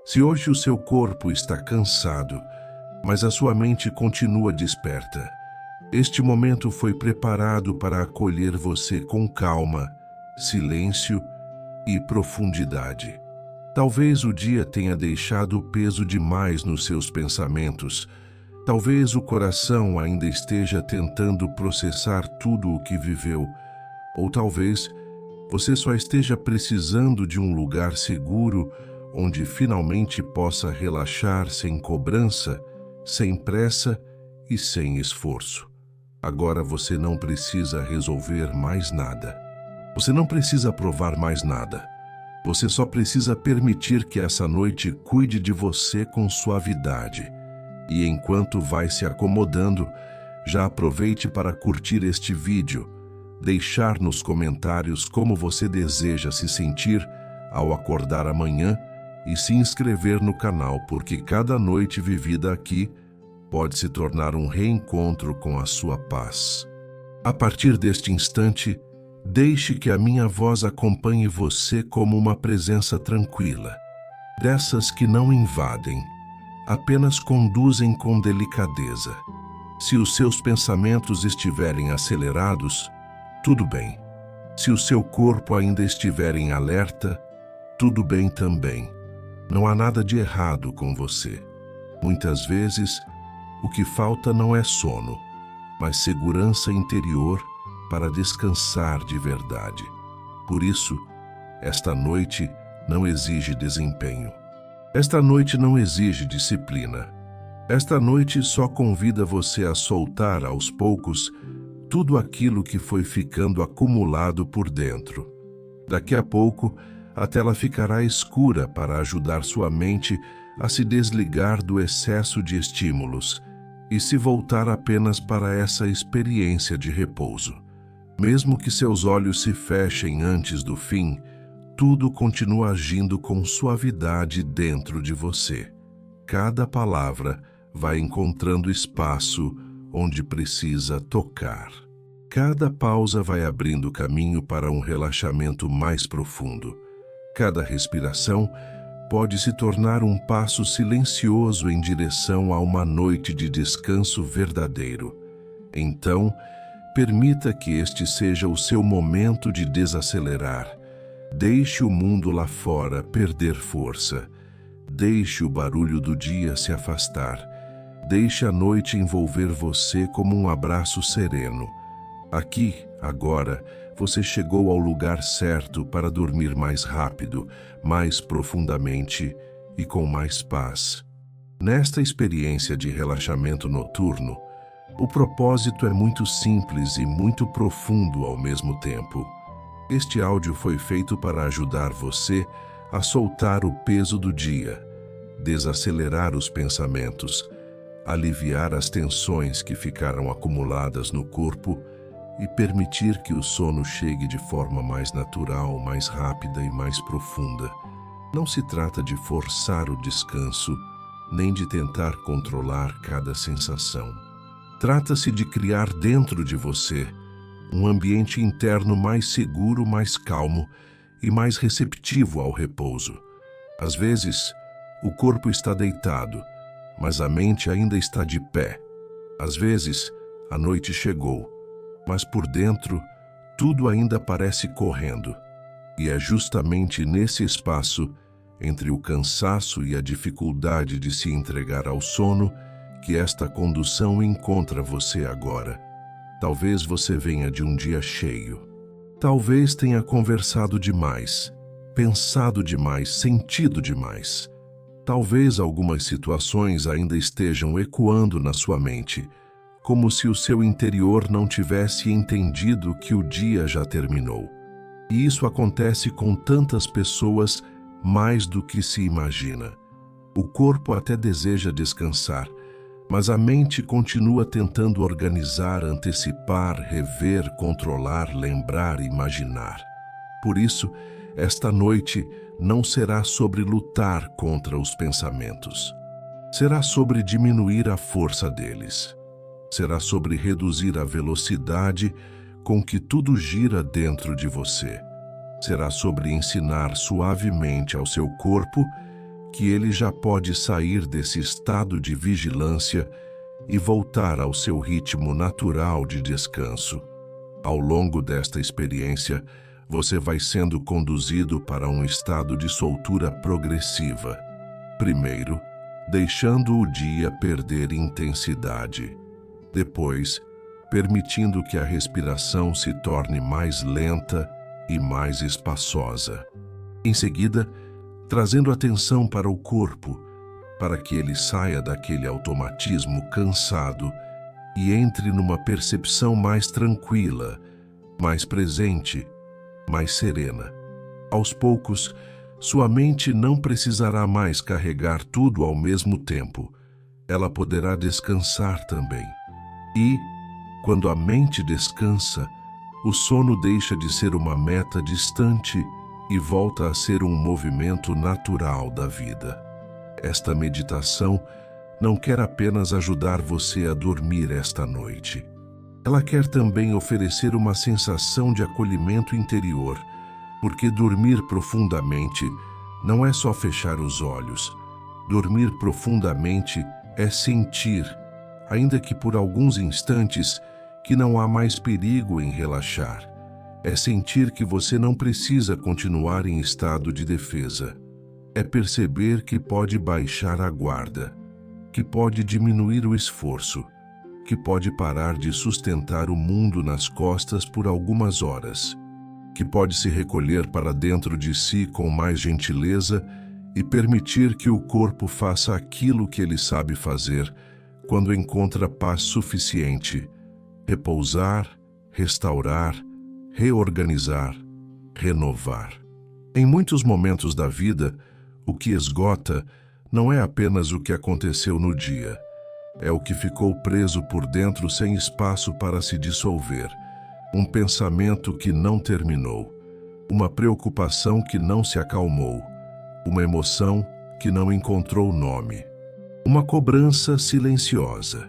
Se hoje o seu corpo está cansado, mas a sua mente continua desperta, este momento foi preparado para acolher você com calma, silêncio e profundidade. Talvez o dia tenha deixado peso demais nos seus pensamentos. Talvez o coração ainda esteja tentando processar tudo o que viveu. Ou talvez você só esteja precisando de um lugar seguro onde finalmente possa relaxar sem cobrança, sem pressa e sem esforço. Agora você não precisa resolver mais nada. Você não precisa provar mais nada. Você só precisa permitir que essa noite cuide de você com suavidade. E enquanto vai se acomodando, já aproveite para curtir este vídeo, deixar nos comentários como você deseja se sentir ao acordar amanhã e se inscrever no canal, porque cada noite vivida aqui pode se tornar um reencontro com a sua paz. A partir deste instante, deixe que a minha voz acompanhe você como uma presença tranquila, dessas que não invadem, apenas conduzem com delicadeza. Se os seus pensamentos estiverem acelerados, tudo bem. Se o seu corpo ainda estiver em alerta, tudo bem também. Não há nada de errado com você. Muitas vezes, o que falta não é sono, mas segurança interior para descansar de verdade. Por isso, esta noite não exige desempenho. Esta noite não exige disciplina. Esta noite só convida você a soltar aos poucos tudo aquilo que foi ficando acumulado por dentro. Daqui a pouco, a tela ficará escura para ajudar sua mente a se desligar do excesso de estímulos e se voltar apenas para essa experiência de repouso. Mesmo que seus olhos se fechem antes do fim, tudo continua agindo com suavidade dentro de você. Cada palavra vai encontrando espaço onde precisa tocar. Cada pausa vai abrindo caminho para um relaxamento mais profundo. Cada respiração pode se tornar um passo silencioso em direção a uma noite de descanso verdadeiro. Então, permita que este seja o seu momento de desacelerar. Deixe o mundo lá fora perder força. Deixe o barulho do dia se afastar. Deixe a noite envolver você como um abraço sereno. Aqui, agora, você chegou ao lugar certo para dormir mais rápido, mais profundamente e com mais paz. Nesta experiência de relaxamento noturno, o propósito é muito simples e muito profundo ao mesmo tempo. Este áudio foi feito para ajudar você a soltar o peso do dia, desacelerar os pensamentos, aliviar as tensões que ficaram acumuladas no corpo e permitir que o sono chegue de forma mais natural, mais rápida e mais profunda. Não se trata de forçar o descanso, nem de tentar controlar cada sensação. Trata-se de criar dentro de você um ambiente interno mais seguro, mais calmo e mais receptivo ao repouso. Às vezes, o corpo está deitado, mas a mente ainda está de pé. Às vezes, a noite chegou, mas por dentro, tudo ainda parece correndo. E é justamente nesse espaço, entre o cansaço e a dificuldade de se entregar ao sono, que esta condução encontra você agora. Talvez você venha de um dia cheio. Talvez tenha conversado demais, pensado demais, sentido demais. Talvez algumas situações ainda estejam ecoando na sua mente, como se o seu interior não tivesse entendido que o dia já terminou. E isso acontece com tantas pessoas mais do que se imagina. O corpo até deseja descansar, mas a mente continua tentando organizar, antecipar, rever, controlar, lembrar, imaginar. Por isso, esta noite não será sobre lutar contra os pensamentos. Será sobre diminuir a força deles. Será sobre reduzir a velocidade com que tudo gira dentro de você. Será sobre ensinar suavemente ao seu corpo que ele já pode sair desse estado de vigilância e voltar ao seu ritmo natural de descanso. Ao longo desta experiência, você vai sendo conduzido para um estado de soltura progressiva. Primeiro, deixando o dia perder intensidade. Depois, permitindo que a respiração se torne mais lenta e mais espaçosa. Em seguida, trazendo atenção para o corpo, para que ele saia daquele automatismo cansado e entre numa percepção mais tranquila, mais presente, mais serena. Aos poucos, sua mente não precisará mais carregar tudo ao mesmo tempo. Ela poderá descansar também. E, quando a mente descansa, o sono deixa de ser uma meta distante e volta a ser um movimento natural da vida. Esta meditação não quer apenas ajudar você a dormir esta noite. Ela quer também oferecer uma sensação de acolhimento interior, porque dormir profundamente não é só fechar os olhos. Dormir profundamente é sentir, ainda que por alguns instantes, que não há mais perigo em relaxar. É sentir que você não precisa continuar em estado de defesa. É perceber que pode baixar a guarda, que pode diminuir o esforço, que pode parar de sustentar o mundo nas costas por algumas horas, que pode se recolher para dentro de si com mais gentileza e permitir que o corpo faça aquilo que ele sabe fazer quando encontra paz suficiente: repousar, restaurar, reorganizar, renovar. Em muitos momentos da vida, o que esgota não é apenas o que aconteceu no dia, é o que ficou preso por dentro sem espaço para se dissolver. Um pensamento que não terminou, uma preocupação que não se acalmou, uma emoção que não encontrou nome, uma cobrança silenciosa,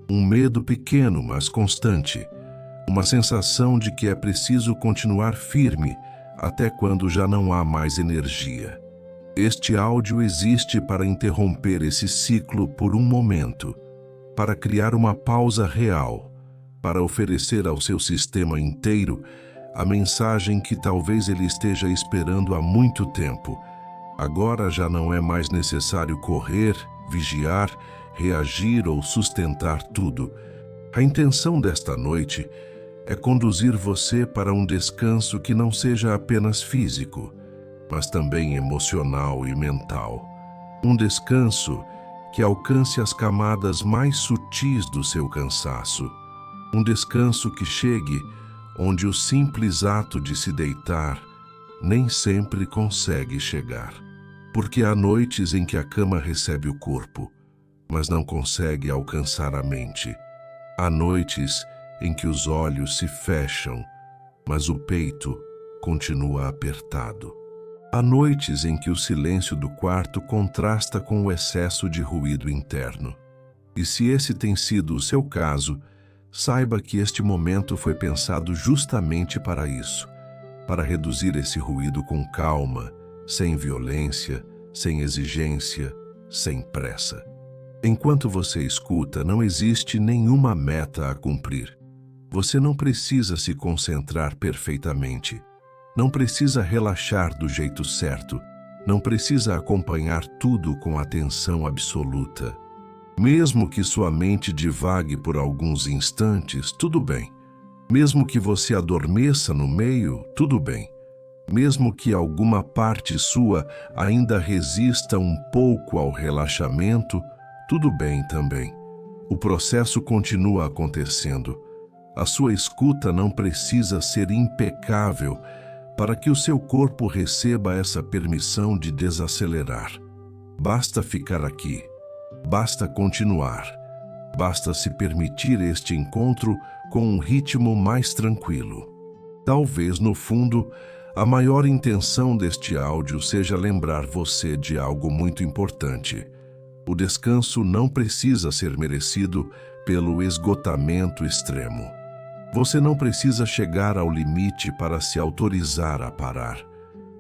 um medo pequeno mas constante, uma sensação de que é preciso continuar firme até quando já não há mais energia. Este áudio existe para interromper esse ciclo por um momento, para criar uma pausa real, para oferecer ao seu sistema inteiro a mensagem que talvez ele esteja esperando há muito tempo. Agora já não é mais necessário correr, vigiar, reagir ou sustentar tudo. A intenção desta noite é conduzir você para um descanso que não seja apenas físico, mas também emocional e mental. Um descanso que alcance as camadas mais sutis do seu cansaço. Um descanso que chegue onde o simples ato de se deitar nem sempre consegue chegar. Porque há noites em que a cama recebe o corpo, mas não consegue alcançar a mente. Há noites em que os olhos se fecham, mas o peito continua apertado. Há noites em que o silêncio do quarto contrasta com o excesso de ruído interno. E se esse tem sido o seu caso, saiba que este momento foi pensado justamente para isso, para reduzir esse ruído com calma, sem violência, sem exigência, sem pressa. Enquanto você escuta, não existe nenhuma meta a cumprir. Você não precisa se concentrar perfeitamente. Não precisa relaxar do jeito certo. Não precisa acompanhar tudo com atenção absoluta. Mesmo que sua mente divague por alguns instantes, tudo bem. Mesmo que você adormeça no meio, tudo bem. Mesmo que alguma parte sua ainda resista um pouco ao relaxamento, tudo bem também. O processo continua acontecendo. A sua escuta não precisa ser impecável para que o seu corpo receba essa permissão de desacelerar. Basta ficar aqui. Basta continuar. Basta se permitir este encontro com um ritmo mais tranquilo. Talvez, no fundo, a maior intenção deste áudio seja lembrar você de algo muito importante. O descanso não precisa ser merecido pelo esgotamento extremo. Você não precisa chegar ao limite para se autorizar a parar.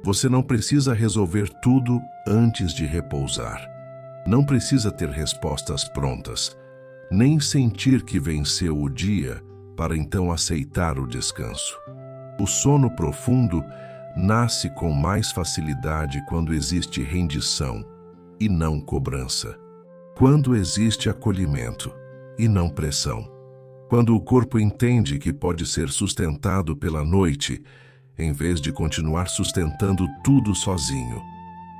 Você não precisa resolver tudo antes de repousar. Não precisa ter respostas prontas, nem sentir que venceu o dia para então aceitar o descanso. O sono profundo nasce com mais facilidade quando existe rendição e não cobrança. Quando existe acolhimento e não pressão. Quando o corpo entende que pode ser sustentado pela noite, em vez de continuar sustentando tudo sozinho.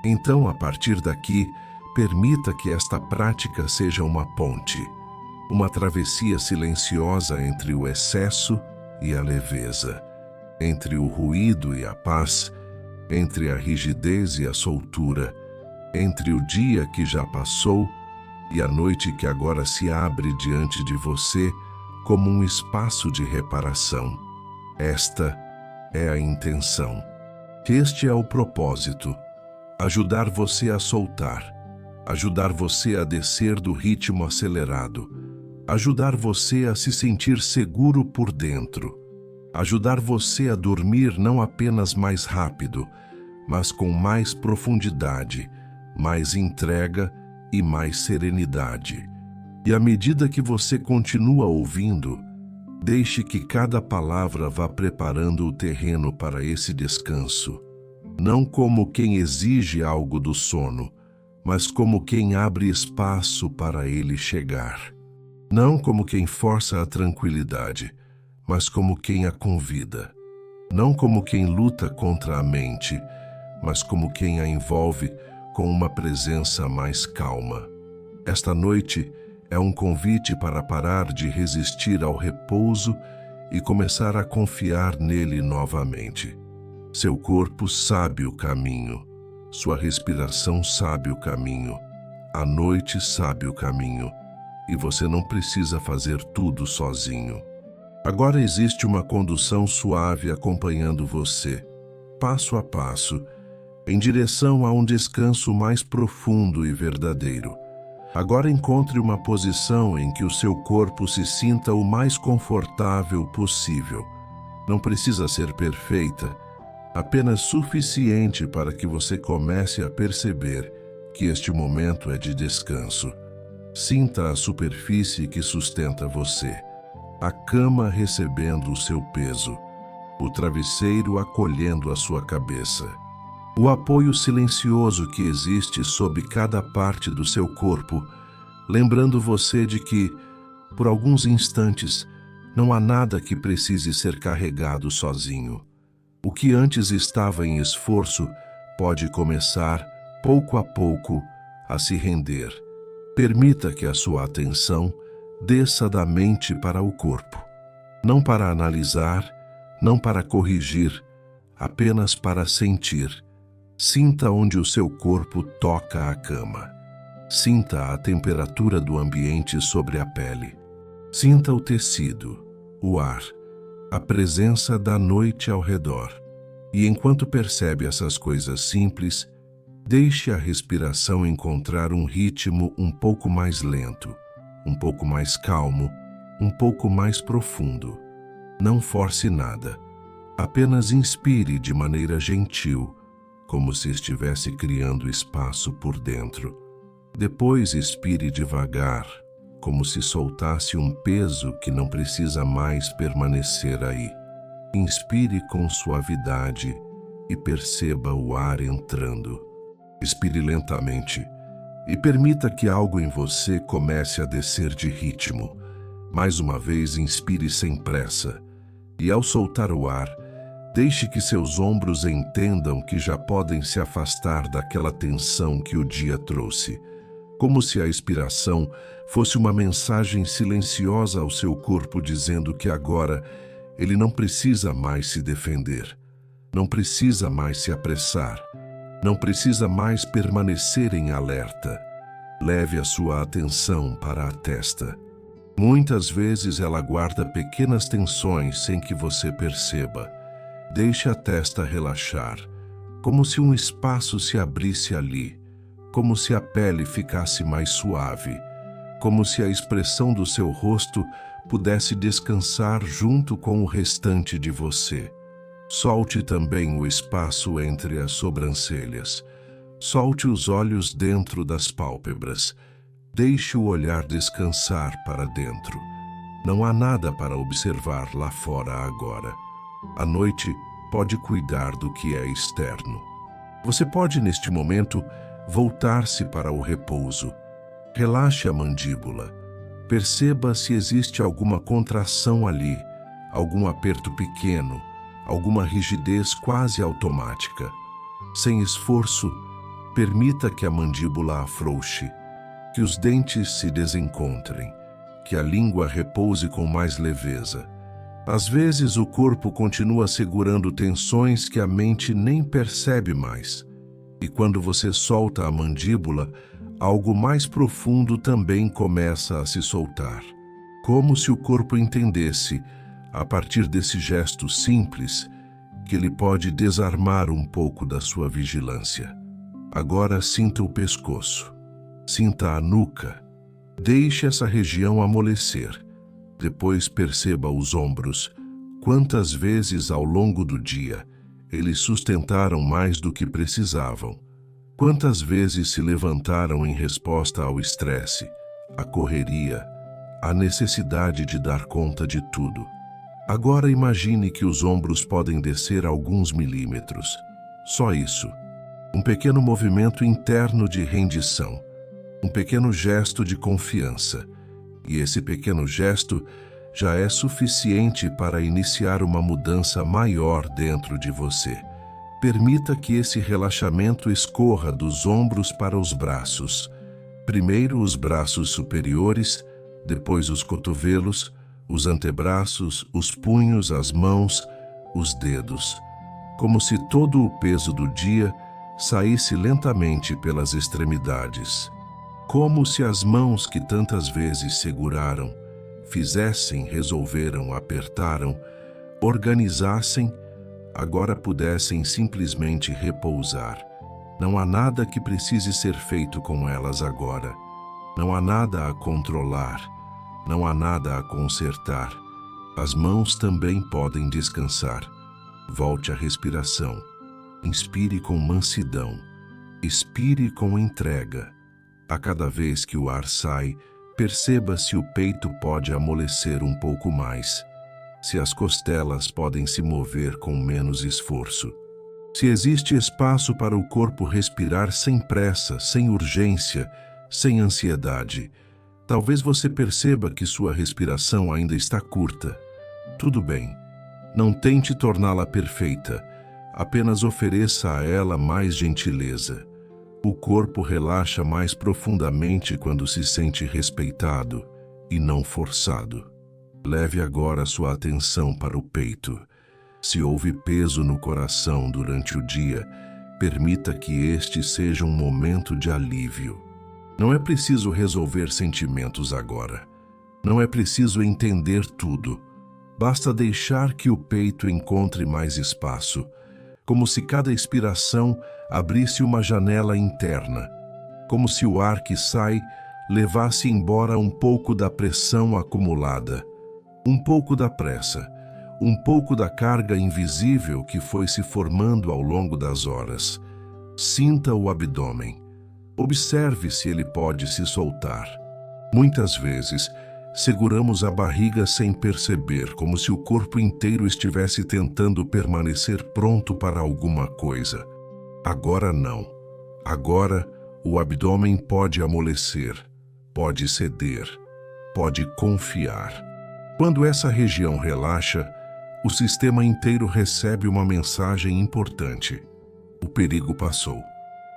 Então, a partir daqui, permita que esta prática seja uma ponte, uma travessia silenciosa entre o excesso e a leveza, entre o ruído e a paz, entre a rigidez e a soltura, entre o dia que já passou e a noite que agora se abre diante de você como um espaço de reparação. Esta é a intenção. Este é o propósito. Ajudar você a soltar. Ajudar você a descer do ritmo acelerado. Ajudar você a se sentir seguro por dentro. Ajudar você a dormir não apenas mais rápido, mas com mais profundidade, mais entrega e mais serenidade. E à medida que você continua ouvindo, deixe que cada palavra vá preparando o terreno para esse descanso. Não como quem exige algo do sono, mas como quem abre espaço para ele chegar. Não como quem força a tranquilidade, mas como quem a convida. Não como quem luta contra a mente, mas como quem a envolve com uma presença mais calma. Esta noite é um convite para parar de resistir ao repouso e começar a confiar nele novamente. Seu corpo sabe o caminho, sua respiração sabe o caminho, a noite sabe o caminho, e você não precisa fazer tudo sozinho. Agora existe uma condução suave acompanhando você, passo a passo, em direção a um descanso mais profundo e verdadeiro. Agora encontre uma posição em que o seu corpo se sinta o mais confortável possível. Não precisa ser perfeita, apenas suficiente para que você comece a perceber que este momento é de descanso. Sinta a superfície que sustenta você, a cama recebendo o seu peso, o travesseiro acolhendo a sua cabeça. O apoio silencioso que existe sob cada parte do seu corpo, lembrando você de que, por alguns instantes, não há nada que precise ser carregado sozinho. O que antes estava em esforço pode começar, pouco a pouco, a se render. Permita que a sua atenção desça da mente para o corpo. Não para analisar, não para corrigir, apenas para sentir. Sinta onde o seu corpo toca a cama. Sinta a temperatura do ambiente sobre a pele. Sinta o tecido, o ar, a presença da noite ao redor. E enquanto percebe essas coisas simples, deixe a respiração encontrar um ritmo um pouco mais lento, um pouco mais calmo, um pouco mais profundo. Não force nada. Apenas inspire de maneira gentil, como se estivesse criando espaço por dentro. Depois expire devagar, como se soltasse um peso que não precisa mais permanecer aí. Inspire com suavidade e perceba o ar entrando. Expire lentamente e permita que algo em você comece a descer de ritmo. Mais uma vez, inspire sem pressa e, ao soltar o ar, deixe que seus ombros entendam que já podem se afastar daquela tensão que o dia trouxe, como se a expiração fosse uma mensagem silenciosa ao seu corpo dizendo que agora ele não precisa mais se defender, não precisa mais se apressar, não precisa mais permanecer em alerta. Leve a sua atenção para a testa. Muitas vezes ela guarda pequenas tensões sem que você perceba. Deixe a testa relaxar, como se um espaço se abrisse ali, como se a pele ficasse mais suave, como se a expressão do seu rosto pudesse descansar junto com o restante de você. Solte também o espaço entre as sobrancelhas. Solte os olhos dentro das pálpebras. Deixe o olhar descansar para dentro. Não há nada para observar lá fora agora. A noite pode cuidar do que é externo. Você pode, neste momento, voltar-se para o repouso. Relaxe a mandíbula. Perceba se existe alguma contração ali, algum aperto pequeno, alguma rigidez quase automática. Sem esforço, permita que a mandíbula afrouxe, que os dentes se desencontrem, que a língua repouse com mais leveza. Às vezes o corpo continua segurando tensões que a mente nem percebe mais. E quando você solta a mandíbula, algo mais profundo também começa a se soltar. Como se o corpo entendesse, a partir desse gesto simples, que ele pode desarmar um pouco da sua vigilância. Agora sinta o pescoço. Sinta a nuca. Deixe essa região amolecer. Depois perceba os ombros. Quantas vezes ao longo do dia eles sustentaram mais do que precisavam? Quantas vezes se levantaram em resposta ao estresse, à correria, à necessidade de dar conta de tudo? Agora imagine que os ombros podem descer alguns milímetros. Só isso. Um pequeno movimento interno de rendição. Um pequeno gesto de confiança. E esse pequeno gesto já é suficiente para iniciar uma mudança maior dentro de você. Permita que esse relaxamento escorra dos ombros para os braços. Primeiro os braços superiores, depois os cotovelos, os antebraços, os punhos, as mãos, os dedos. Como se todo o peso do dia saísse lentamente pelas extremidades. Como se as mãos que tantas vezes seguraram, fizessem, resolveram, apertaram, organizassem, agora pudessem simplesmente repousar. Não há nada que precise ser feito com elas agora. Não há nada a controlar. Não há nada a consertar. As mãos também podem descansar. Volte à respiração. Inspire com mansidão. Expire com entrega. A cada vez que o ar sai, perceba se o peito pode amolecer um pouco mais. Se as costelas podem se mover com menos esforço. Se existe espaço para o corpo respirar sem pressa, sem urgência, sem ansiedade. Talvez você perceba que sua respiração ainda está curta. Tudo bem. Não tente torná-la perfeita. Apenas ofereça a ela mais gentileza. O corpo relaxa mais profundamente quando se sente respeitado e não forçado. Leve agora sua atenção para o peito. Se houve peso no coração durante o dia, permita que este seja um momento de alívio. Não é preciso resolver sentimentos agora. Não é preciso entender tudo. Basta deixar que o peito encontre mais espaço, como se cada expiração abrisse uma janela interna, como se o ar que sai levasse embora um pouco da pressão acumulada, um pouco da pressa, um pouco da carga invisível que foi se formando ao longo das horas. Sinta o abdômen. Observe se ele pode se soltar. Muitas vezes, seguramos a barriga sem perceber, como se o corpo inteiro estivesse tentando permanecer pronto para alguma coisa. Agora não. Agora, o abdômen pode amolecer, pode ceder, pode confiar. Quando essa região relaxa, o sistema inteiro recebe uma mensagem importante. O perigo passou.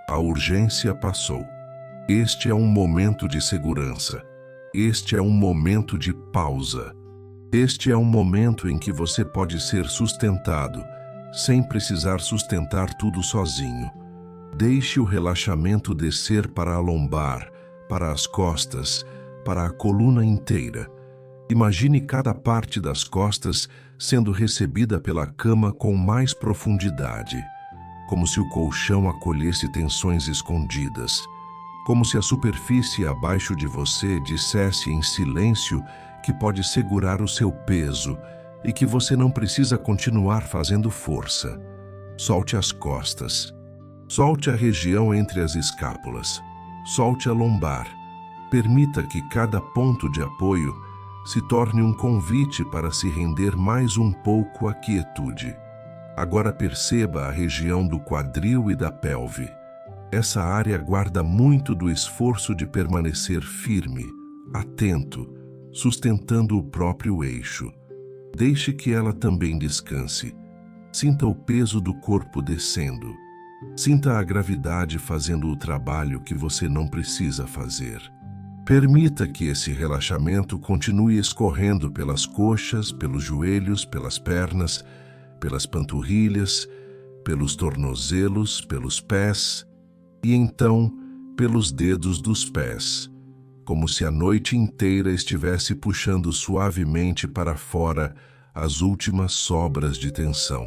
A urgência passou. Este é um momento de segurança. Este é um momento de pausa. Este é um momento em que você pode ser sustentado, sem precisar sustentar tudo sozinho. Deixe o relaxamento descer para a lombar, para as costas, para a coluna inteira. Imagine cada parte das costas sendo recebida pela cama com mais profundidade, como se o colchão acolhesse tensões escondidas, como se a superfície abaixo de você dissesse em silêncio que pode segurar o seu peso e que você não precisa continuar fazendo força. Solte as costas. Solte a região entre as escápulas. Solte a lombar. Permita que cada ponto de apoio se torne um convite para se render mais um pouco à quietude. Agora perceba a região do quadril e da pelve. Essa área guarda muito do esforço de permanecer firme, atento, sustentando o próprio eixo. Deixe que ela também descanse. Sinta o peso do corpo descendo. Sinta a gravidade fazendo o trabalho que você não precisa fazer. Permita que esse relaxamento continue escorrendo pelas coxas, pelos joelhos, pelas pernas, pelas panturrilhas, pelos tornozelos, pelos pés e então pelos dedos dos pés, como se a noite inteira estivesse puxando suavemente para fora as últimas sobras de tensão.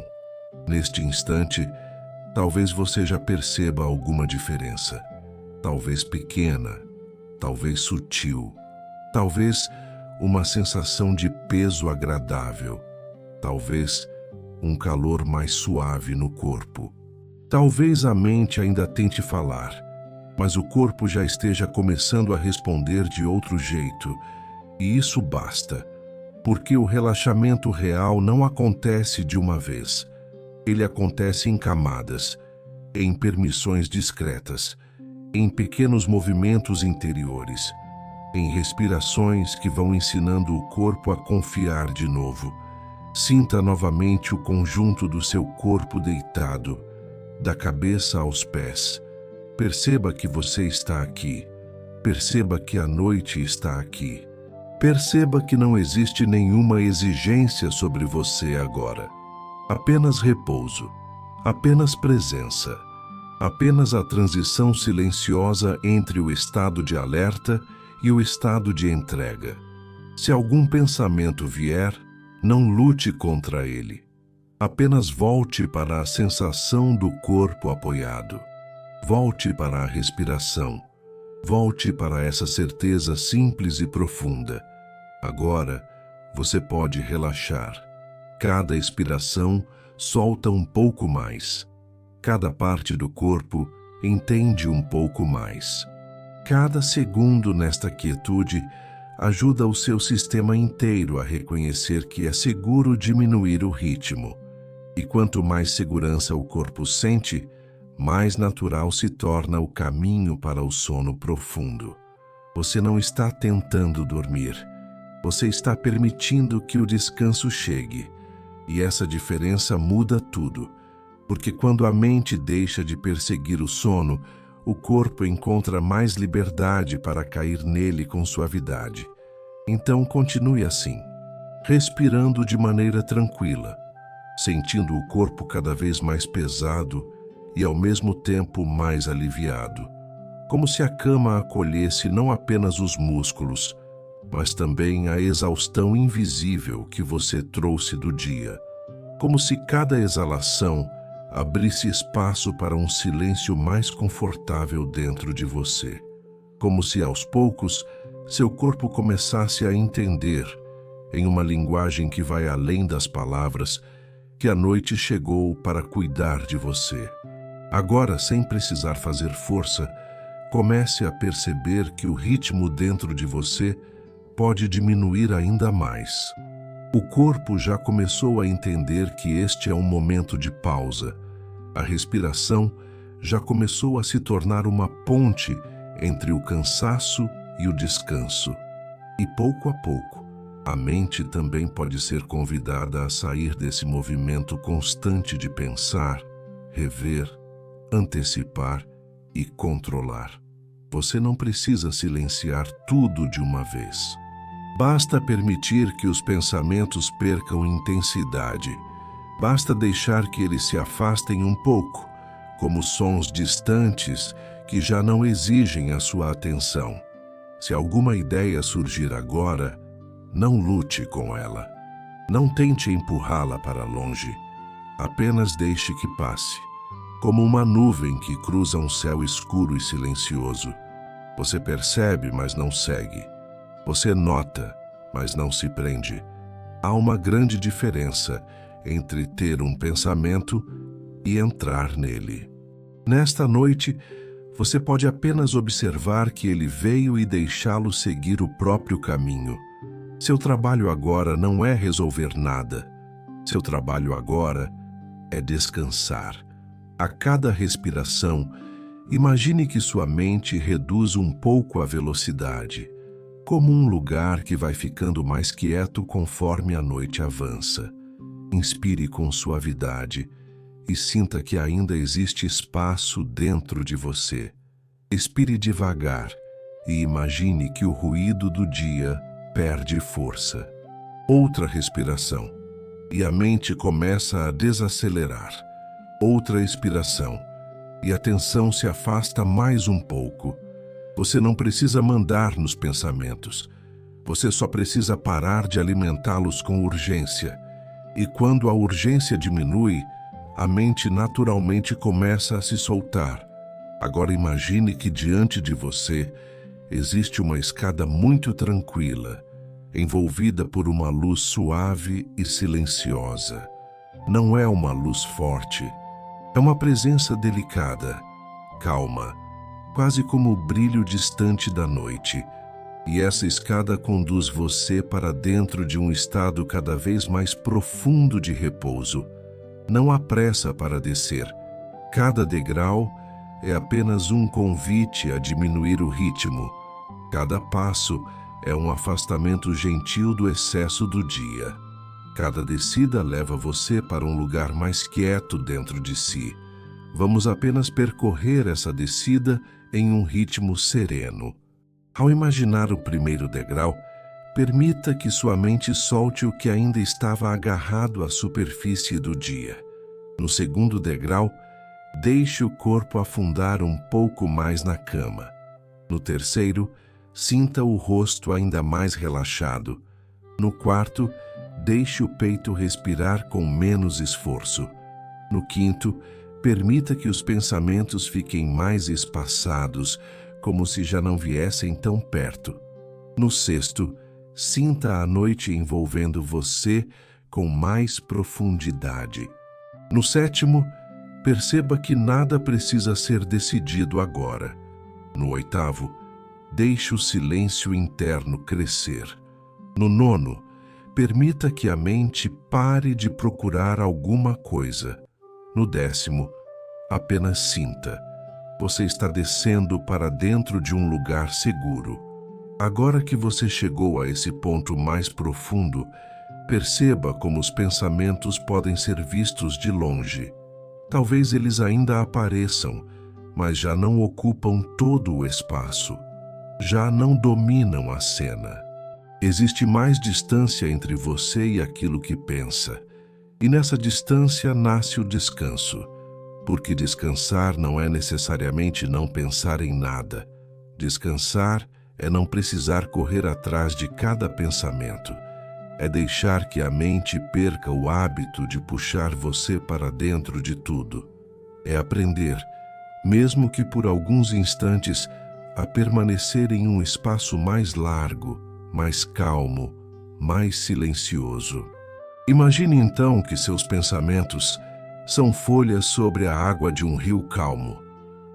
Neste instante, talvez você já perceba alguma diferença, talvez pequena, talvez sutil, talvez uma sensação de peso agradável, talvez um calor mais suave no corpo. Talvez a mente ainda tente falar, mas o corpo já esteja começando a responder de outro jeito, e isso basta, porque o relaxamento real não acontece de uma vez. Ele acontece em camadas, em permissões discretas, em pequenos movimentos interiores, em respirações que vão ensinando o corpo a confiar de novo. Sinta novamente o conjunto do seu corpo deitado, da cabeça aos pés. Perceba que você está aqui. Perceba que a noite está aqui. Perceba que não existe nenhuma exigência sobre você agora. Apenas repouso, apenas presença. Apenas a transição silenciosa entre o estado de alerta e o estado de entrega. Se algum pensamento vier, não lute contra ele. Apenas volte para a sensação do corpo apoiado. Volte para a respiração. Volte para essa certeza simples e profunda. Agora, você pode relaxar. Cada expiração solta um pouco mais. Cada parte do corpo entende um pouco mais. Cada segundo nesta quietude ajuda o seu sistema inteiro a reconhecer que é seguro diminuir o ritmo. E quanto mais segurança o corpo sente, mais natural se torna o caminho para o sono profundo. Você não está tentando dormir. Você está permitindo que o descanso chegue. E essa diferença muda tudo. Porque quando a mente deixa de perseguir o sono, o corpo encontra mais liberdade para cair nele com suavidade. Então continue assim, respirando de maneira tranquila, sentindo o corpo cada vez mais pesado e ao mesmo tempo mais aliviado, como se a cama acolhesse não apenas os músculos, mas também a exaustão invisível que você trouxe do dia, como se cada exalação abrisse espaço para um silêncio mais confortável dentro de você, como se aos poucos seu corpo começasse a entender, em uma linguagem que vai além das palavras, que a noite chegou para cuidar de você. Agora, sem precisar fazer força, comece a perceber que o ritmo dentro de você pode diminuir ainda mais. O corpo já começou a entender que este é um momento de pausa. A respiração já começou a se tornar uma ponte entre o cansaço e o descanso. E pouco a pouco, a mente também pode ser convidada a sair desse movimento constante de pensar, rever, antecipar e controlar. Você não precisa silenciar tudo de uma vez. Basta permitir que os pensamentos percam intensidade. Basta deixar que eles se afastem um pouco, como sons distantes que já não exigem a sua atenção. Se alguma ideia surgir agora, não lute com ela. Não tente empurrá-la para longe. Apenas deixe que passe, como uma nuvem que cruza um céu escuro e silencioso. Você percebe, mas não segue. Você nota, mas não se prende. Há uma grande diferença entre ter um pensamento e entrar nele. Nesta noite, você pode apenas observar que ele veio e deixá-lo seguir o próprio caminho. Seu trabalho agora não é resolver nada. Seu trabalho agora é descansar. A cada respiração, imagine que sua mente reduz um pouco a velocidade, como um lugar que vai ficando mais quieto conforme a noite avança. Inspire com suavidade e sinta que ainda existe espaço dentro de você. Expire devagar e imagine que o ruído do dia perde força. Outra respiração e a mente começa a desacelerar. Outra expiração e a tensão se afasta mais um pouco. Você não precisa mandar nos pensamentos. Você só precisa parar de alimentá-los com urgência. E quando a urgência diminui, a mente naturalmente começa a se soltar. Agora imagine que diante de você existe uma escada muito tranquila, envolvida por uma luz suave e silenciosa. Não é uma luz forte, é uma presença delicada, calma, quase como o brilho distante da noite. E essa escada conduz você para dentro de um estado cada vez mais profundo de repouso. Não há pressa para descer. Cada degrau é apenas um convite a diminuir o ritmo. Cada passo é um afastamento gentil do excesso do dia. Cada descida leva você para um lugar mais quieto dentro de si. Vamos apenas percorrer essa descida em um ritmo sereno. Ao imaginar o primeiro degrau, permita que sua mente solte o que ainda estava agarrado à superfície do dia. No segundo degrau, deixe o corpo afundar um pouco mais na cama. No terceiro, sinta o rosto ainda mais relaxado. No quarto, deixe o peito respirar com menos esforço. No quinto, permita que os pensamentos fiquem mais espaçados, como se já não viessem tão perto. No sexto, sinta a noite envolvendo você com mais profundidade. No sétimo, perceba que nada precisa ser decidido agora. No oitavo, deixe o silêncio interno crescer. No nono, permita que a mente pare de procurar alguma coisa. No décimo, apenas sinta. Você está descendo para dentro de um lugar seguro. Agora que você chegou a esse ponto mais profundo, perceba como os pensamentos podem ser vistos de longe. Talvez eles ainda apareçam, mas já não ocupam todo o espaço. Já não dominam a cena. Existe mais distância entre você e aquilo que pensa. E nessa distância nasce o descanso. Porque descansar não é necessariamente não pensar em nada. Descansar é não precisar correr atrás de cada pensamento. É deixar que a mente perca o hábito de puxar você para dentro de tudo. É aprender, mesmo que por alguns instantes, a permanecer em um espaço mais largo, mais calmo, mais silencioso. Imagine então que seus pensamentos são folhas sobre a água de um rio calmo.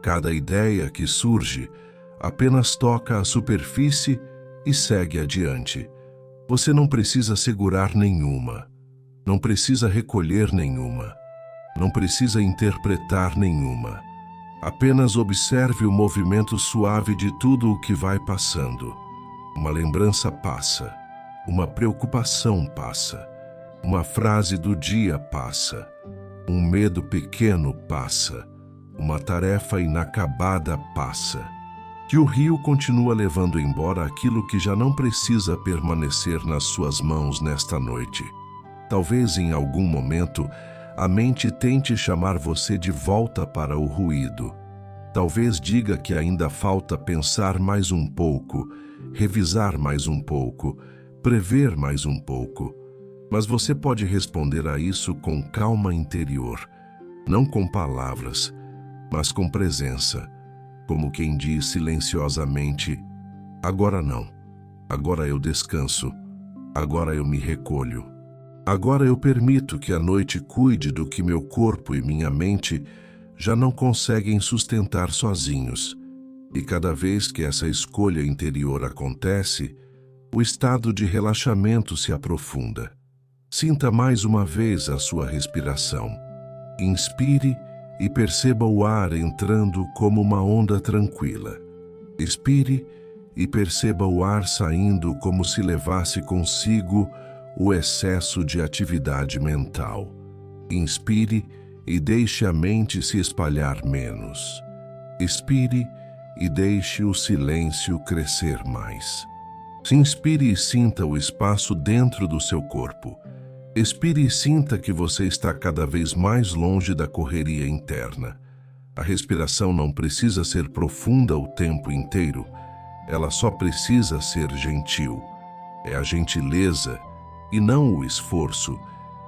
Cada ideia que surge apenas toca a superfície e segue adiante. Você não precisa segurar nenhuma, não precisa recolher nenhuma, não precisa interpretar nenhuma. Apenas observe o movimento suave de tudo o que vai passando. Uma lembrança passa, uma preocupação passa, uma frase do dia passa. Um medo pequeno passa, uma tarefa inacabada passa. Que o rio continua levando embora aquilo que já não precisa permanecer nas suas mãos nesta noite. Talvez em algum momento a mente tente chamar você de volta para o ruído. Talvez diga que ainda falta pensar mais um pouco, revisar mais um pouco, prever mais um pouco. Mas você pode responder a isso com calma interior, não com palavras, mas com presença, como quem diz silenciosamente: agora não, agora eu descanso, agora eu me recolho. Agora eu permito que a noite cuide do que meu corpo e minha mente já não conseguem sustentar sozinhos. E cada vez que essa escolha interior acontece, o estado de relaxamento se aprofunda. Sinta mais uma vez a sua respiração. Inspire e perceba o ar entrando como uma onda tranquila. Expire e perceba o ar saindo como se levasse consigo o excesso de atividade mental. Inspire e deixe a mente se espalhar menos. Expire e deixe o silêncio crescer mais. Se inspire e sinta o espaço dentro do seu corpo. Expire e sinta que você está cada vez mais longe da correria interna. A respiração não precisa ser profunda o tempo inteiro. Ela só precisa ser gentil. É a gentileza, e não o esforço,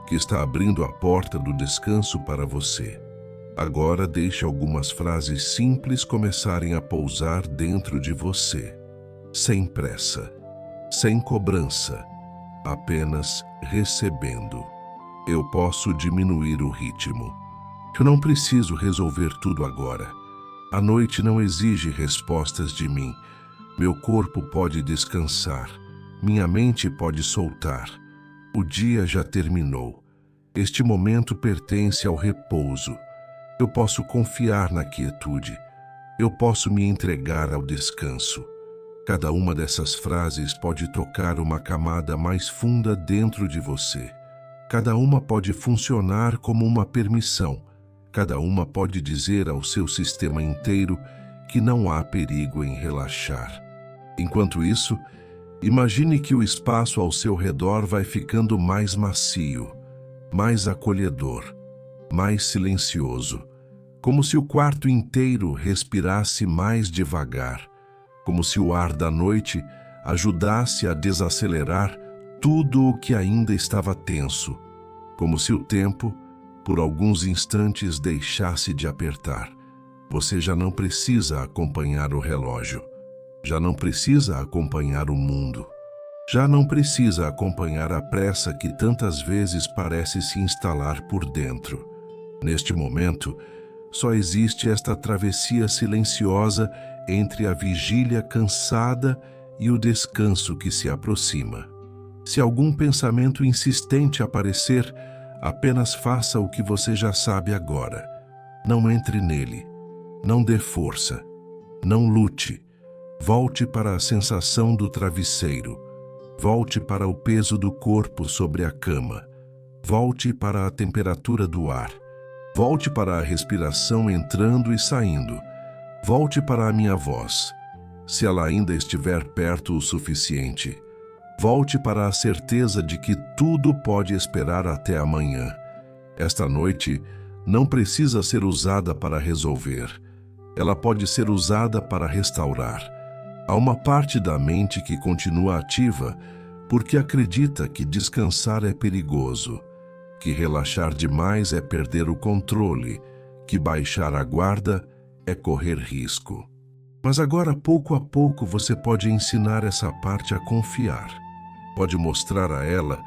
que está abrindo a porta do descanso para você. Agora deixe algumas frases simples começarem a pousar dentro de você. Sem pressa, sem cobrança, apenas recebendo. Eu posso diminuir o ritmo. Eu não preciso resolver tudo agora. A noite não exige respostas de mim. Meu corpo pode descansar. Minha mente pode soltar. O dia já terminou. Este momento pertence ao repouso. Eu posso confiar na quietude. Eu posso me entregar ao descanso. Cada uma dessas frases pode tocar uma camada mais funda dentro de você. Cada uma pode funcionar como uma permissão. Cada uma pode dizer ao seu sistema inteiro que não há perigo em relaxar. Enquanto isso, imagine que o espaço ao seu redor vai ficando mais macio, mais acolhedor, mais silencioso, como se o quarto inteiro respirasse mais devagar, como se o ar da noite ajudasse a desacelerar tudo o que ainda estava tenso, como se o tempo, por alguns instantes, deixasse de apertar. Você já não precisa acompanhar o relógio, já não precisa acompanhar o mundo, já não precisa acompanhar a pressa que tantas vezes parece se instalar por dentro. Neste momento, só existe esta travessia silenciosa entre a vigília cansada e o descanso que se aproxima. Se algum pensamento insistente aparecer, apenas faça o que você já sabe agora. Não entre nele. Não dê força. Não lute. Volte para a sensação do travesseiro. Volte para o peso do corpo sobre a cama. Volte para a temperatura do ar. Volte para a respiração entrando e saindo. Volte para a minha voz, se ela ainda estiver perto o suficiente. Volte para a certeza de que tudo pode esperar até amanhã. Esta noite não precisa ser usada para resolver. Ela pode ser usada para restaurar. Há uma parte da mente que continua ativa porque acredita que descansar é perigoso, que relaxar demais é perder o controle, que baixar a guarda é correr risco. Mas agora, pouco a pouco, você pode ensinar essa parte a confiar. Pode mostrar a ela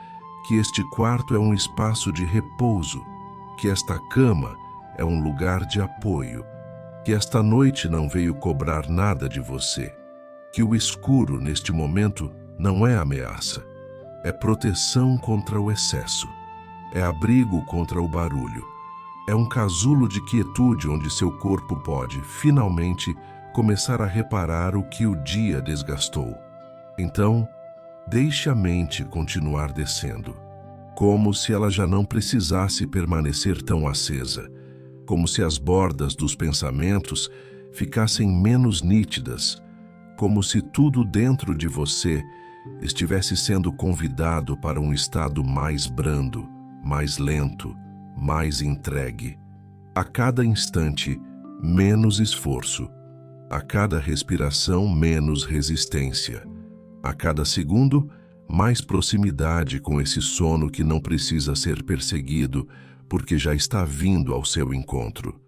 que este quarto é um espaço de repouso, que esta cama é um lugar de apoio, que esta noite não veio cobrar nada de você, que o escuro neste momento não é ameaça, é proteção contra o excesso, é abrigo contra o barulho, é um casulo de quietude onde seu corpo pode, finalmente, começar a reparar o que o dia desgastou. Então, deixe a mente continuar descendo, como se ela já não precisasse permanecer tão acesa, como se as bordas dos pensamentos ficassem menos nítidas, como se tudo dentro de você estivesse sendo convidado para um estado mais brando, mais lento, mais entregue. A cada instante, menos esforço. A cada respiração, menos resistência. A cada segundo, mais proximidade com esse sono que não precisa ser perseguido, porque já está vindo ao seu encontro.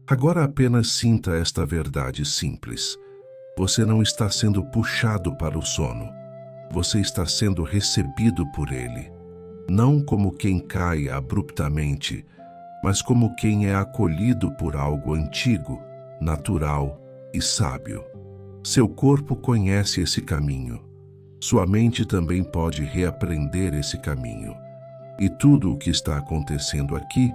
Agora apenas sinta esta verdade simples. Você não está sendo puxado para o sono. Você está sendo recebido por ele. não como quem cai abruptamente, mas como quem é acolhido por algo antigo, natural e sábio. Seu corpo conhece esse caminho. Sua mente também pode reaprender esse caminho. E tudo o que está acontecendo aqui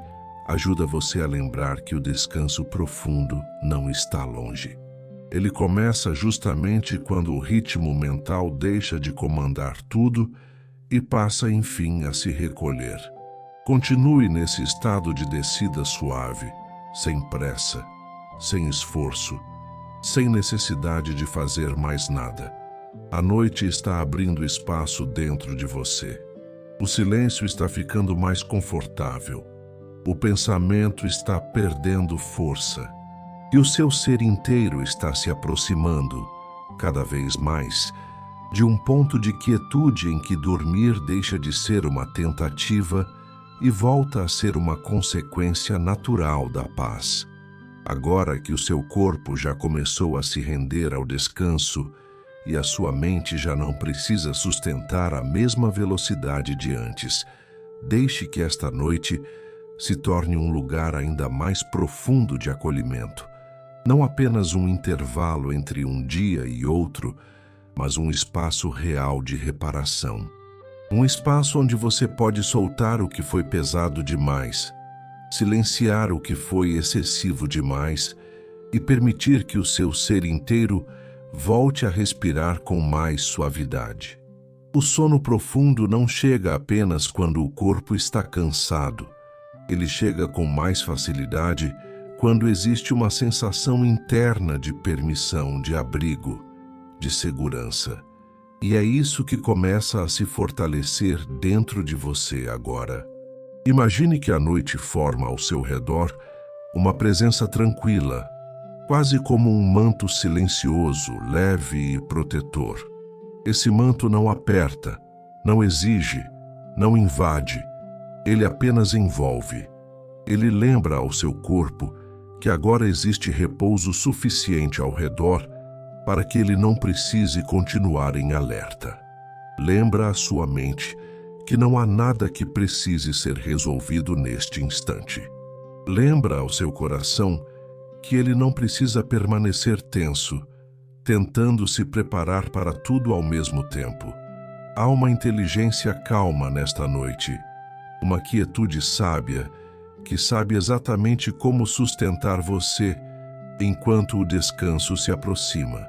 ajuda você a lembrar que o descanso profundo não está longe. Ele começa justamente quando o ritmo mental deixa de comandar tudo e passa, enfim, a se recolher. Continue nesse estado de descida suave, sem pressa, sem esforço, sem necessidade de fazer mais nada. A noite está abrindo espaço dentro de você. O silêncio está ficando mais confortável. O pensamento está perdendo força. E o seu ser inteiro está se aproximando, cada vez mais, de um ponto de quietude em que dormir deixa de ser uma tentativa e volta a ser uma consequência natural da paz. Agora que o seu corpo já começou a se render ao descanso e a sua mente já não precisa sustentar a mesma velocidade de antes, deixe que esta noite se torne um lugar ainda mais profundo de acolhimento. Não apenas um intervalo entre um dia e outro, mas um espaço real de reparação. Um espaço onde você pode soltar o que foi pesado demais, silenciar o que foi excessivo demais e permitir que o seu ser inteiro volte a respirar com mais suavidade. O sono profundo não chega apenas quando o corpo está cansado. Ele chega com mais facilidade quando existe uma sensação interna de permissão, de abrigo, de segurança. E é isso que começa a se fortalecer dentro de você agora. Imagine que a noite forma ao seu redor uma presença tranquila, quase como um manto silencioso, leve e protetor. Esse manto não aperta, não exige, não invade. Ele apenas envolve. Ele lembra ao seu corpo que agora existe repouso suficiente ao redor para que ele não precise continuar em alerta. Lembra à sua mente que não há nada que precise ser resolvido neste instante. Lembra ao seu coração que ele não precisa permanecer tenso, tentando se preparar para tudo ao mesmo tempo. Há uma inteligência calma nesta noite, uma quietude sábia que sabe exatamente como sustentar você enquanto o descanso se aproxima.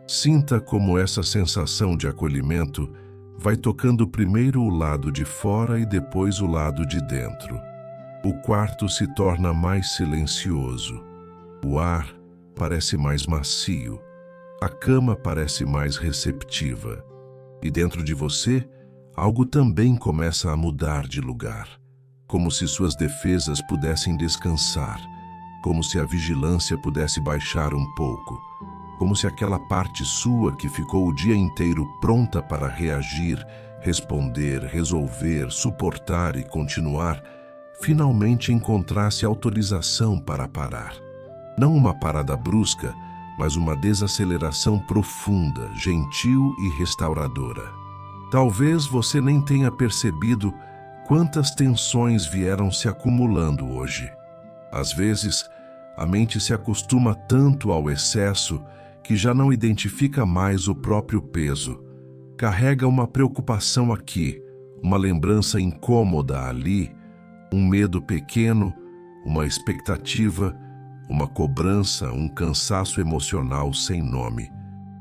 Sinta como essa sensação de acolhimento vai tocando primeiro o lado de fora e depois o lado de dentro. O quarto se torna mais silencioso. O ar parece mais macio. A cama parece mais receptiva. E dentro de você, algo também começa a mudar de lugar. Como se suas defesas pudessem descansar. Como se a vigilância pudesse baixar um pouco. Como se aquela parte sua que ficou o dia inteiro pronta para reagir, responder, resolver, suportar e continuar, finalmente encontrasse autorização para parar. Não uma parada brusca, mas uma desaceleração profunda, gentil e restauradora. Talvez você nem tenha percebido quantas tensões vieram se acumulando hoje. Às vezes, a mente se acostuma tanto ao excesso que já não identifica mais o próprio peso. Carrega uma preocupação aqui, uma lembrança incômoda ali, um medo pequeno, uma expectativa, uma cobrança, um cansaço emocional sem nome.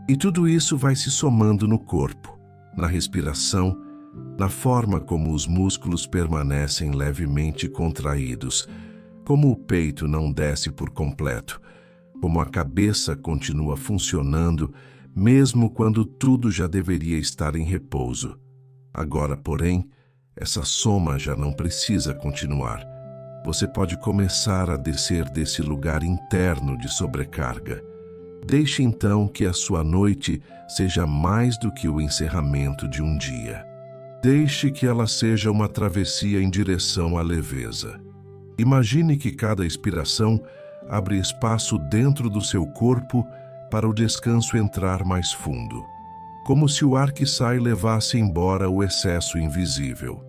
E tudo isso vai se somando no corpo, na respiração, na forma como os músculos permanecem levemente contraídos, como o peito não desce por completo, como a cabeça continua funcionando, mesmo quando tudo já deveria estar em repouso. Agora, porém, essa soma já não precisa continuar. Você pode começar a descer desse lugar interno de sobrecarga. Deixe então que a sua noite seja mais do que o encerramento de um dia. Deixe que ela seja uma travessia em direção à leveza. Imagine que cada expiração abre espaço dentro do seu corpo para o descanso entrar mais fundo, como se o ar que sai levasse embora o excesso invisível.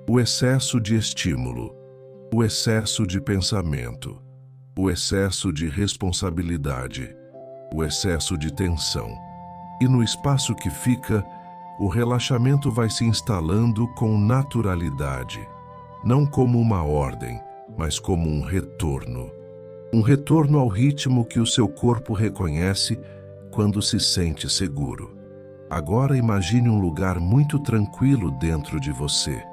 O excesso de estímulo, o excesso de pensamento, o excesso de responsabilidade, o excesso de tensão. E no espaço que fica, o relaxamento vai se instalando com naturalidade, não como uma ordem, mas como um retorno. Um retorno ao ritmo que o seu corpo reconhece quando se sente seguro. Agora imagine um lugar muito tranquilo dentro de você.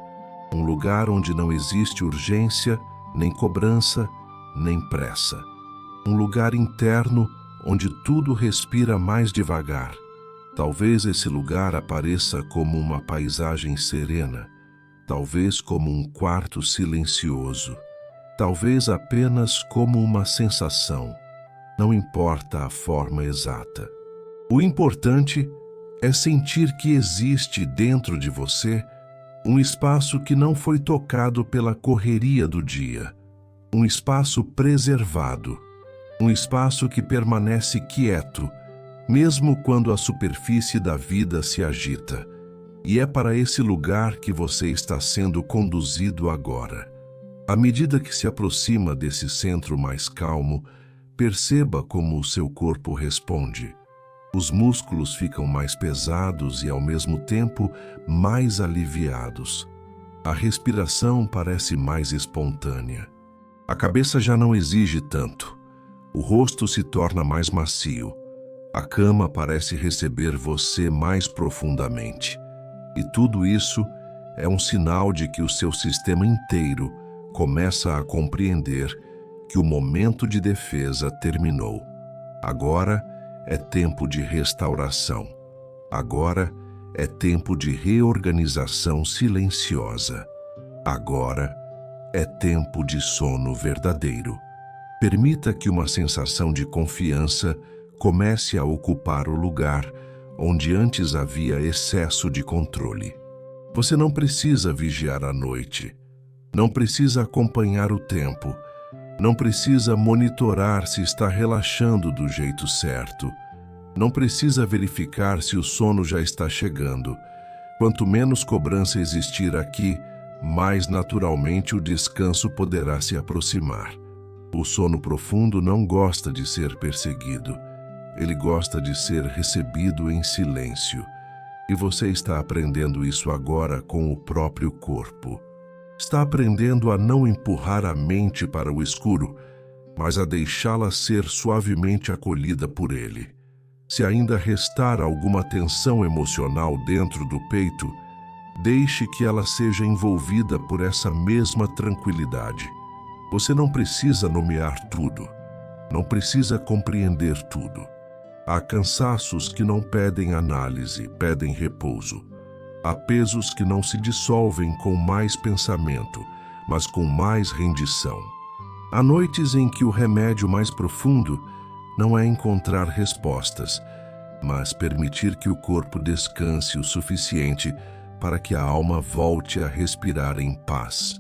Um lugar onde não existe urgência, nem cobrança, nem pressa. Um lugar interno onde tudo respira mais devagar. Talvez esse lugar apareça como uma paisagem serena, talvez como um quarto silencioso, talvez apenas como uma sensação. Não importa a forma exata. O importante é sentir que existe dentro de você um espaço que não foi tocado pela correria do dia, um espaço preservado, um espaço que permanece quieto, mesmo quando a superfície da vida se agita. E é para esse lugar que você está sendo conduzido agora. À medida que se aproxima desse centro mais calmo, perceba como o seu corpo responde. Os músculos ficam mais pesados e, ao mesmo tempo, mais aliviados. A respiração parece mais espontânea. A cabeça já não exige tanto. O rosto se torna mais macio. A cama parece receber você mais profundamente. E tudo isso é um sinal de que o seu sistema inteiro começa a compreender que o momento de defesa terminou. Agora é tempo de restauração. Agora é tempo de reorganização silenciosa. Agora é tempo de sono verdadeiro. Permita que uma sensação de confiança comece a ocupar o lugar onde antes havia excesso de controle. Você não precisa vigiar à noite. Não precisa acompanhar o tempo. Não precisa monitorar se está relaxando do jeito certo. Não precisa verificar se o sono já está chegando. Quanto menos cobrança existir aqui, mais naturalmente o descanso poderá se aproximar. O sono profundo não gosta de ser perseguido. Ele gosta de ser recebido em silêncio. E você está aprendendo isso agora com o próprio corpo. Está aprendendo a não empurrar a mente para o escuro, mas a deixá-la ser suavemente acolhida por ele. Se ainda restar alguma tensão emocional dentro do peito, deixe que ela seja envolvida por essa mesma tranquilidade. Você não precisa nomear tudo. Não precisa compreender tudo. Há cansaços que não pedem análise, pedem repouso. Há pesos que não se dissolvem com mais pensamento, mas com mais rendição. Há noites em que o remédio mais profundo não é encontrar respostas, mas permitir que o corpo descanse o suficiente para que a alma volte a respirar em paz.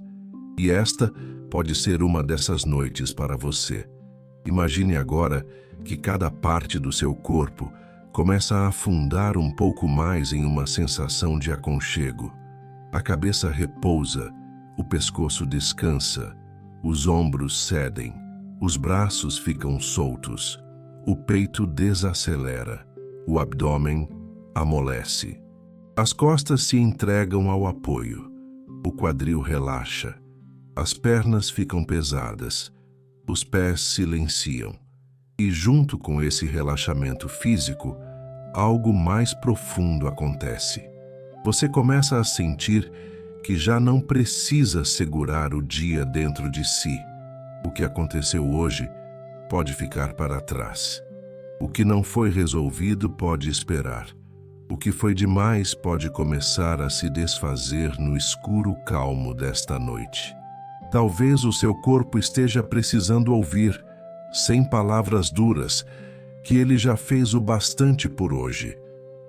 E esta pode ser uma dessas noites para você. Imagine agora que cada parte do seu corpo começa a afundar um pouco mais em uma sensação de aconchego. A cabeça repousa, o pescoço descansa, os ombros cedem, os braços ficam soltos, o peito desacelera, o abdômen amolece. As costas se entregam ao apoio, o quadril relaxa, as pernas ficam pesadas, os pés silenciam. E junto com esse relaxamento físico, algo mais profundo acontece. Você começa a sentir que já não precisa segurar o dia dentro de si. O que aconteceu hoje pode ficar para trás. O que não foi resolvido pode esperar. O que foi demais pode começar a se desfazer no escuro calmo desta noite. Talvez o seu corpo esteja precisando ouvir, sem palavras duras, que ele já fez o bastante por hoje,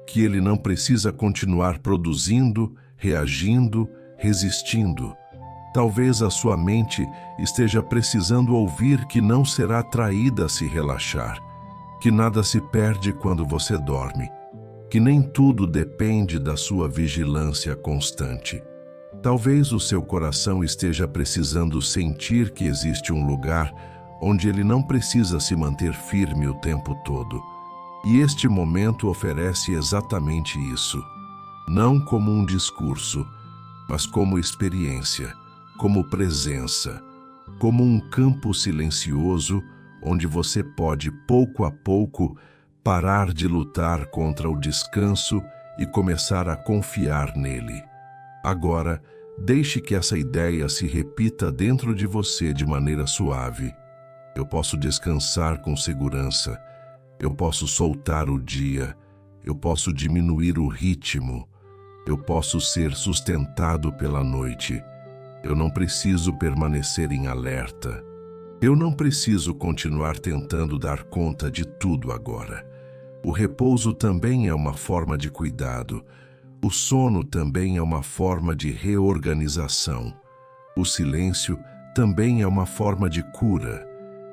que ele não precisa continuar produzindo, reagindo, resistindo. Talvez a sua mente esteja precisando ouvir que não será traída a se relaxar, que nada se perde quando você dorme, que nem tudo depende da sua vigilância constante. Talvez o seu coração esteja precisando sentir que existe um lugar onde ele não precisa se manter firme o tempo todo. E este momento oferece exatamente isso. Não como um discurso, mas como experiência, como presença, como um campo silencioso onde você pode, pouco a pouco, parar de lutar contra o descanso e começar a confiar nele. Agora, deixe que essa ideia se repita dentro de você de maneira suave. Eu posso descansar com segurança. Eu posso soltar o dia. Eu posso diminuir o ritmo. Eu posso ser sustentado pela noite. Eu não preciso permanecer em alerta. Eu não preciso continuar tentando dar conta de tudo agora. O repouso também é uma forma de cuidado. O sono também é uma forma de reorganização. O silêncio também é uma forma de cura.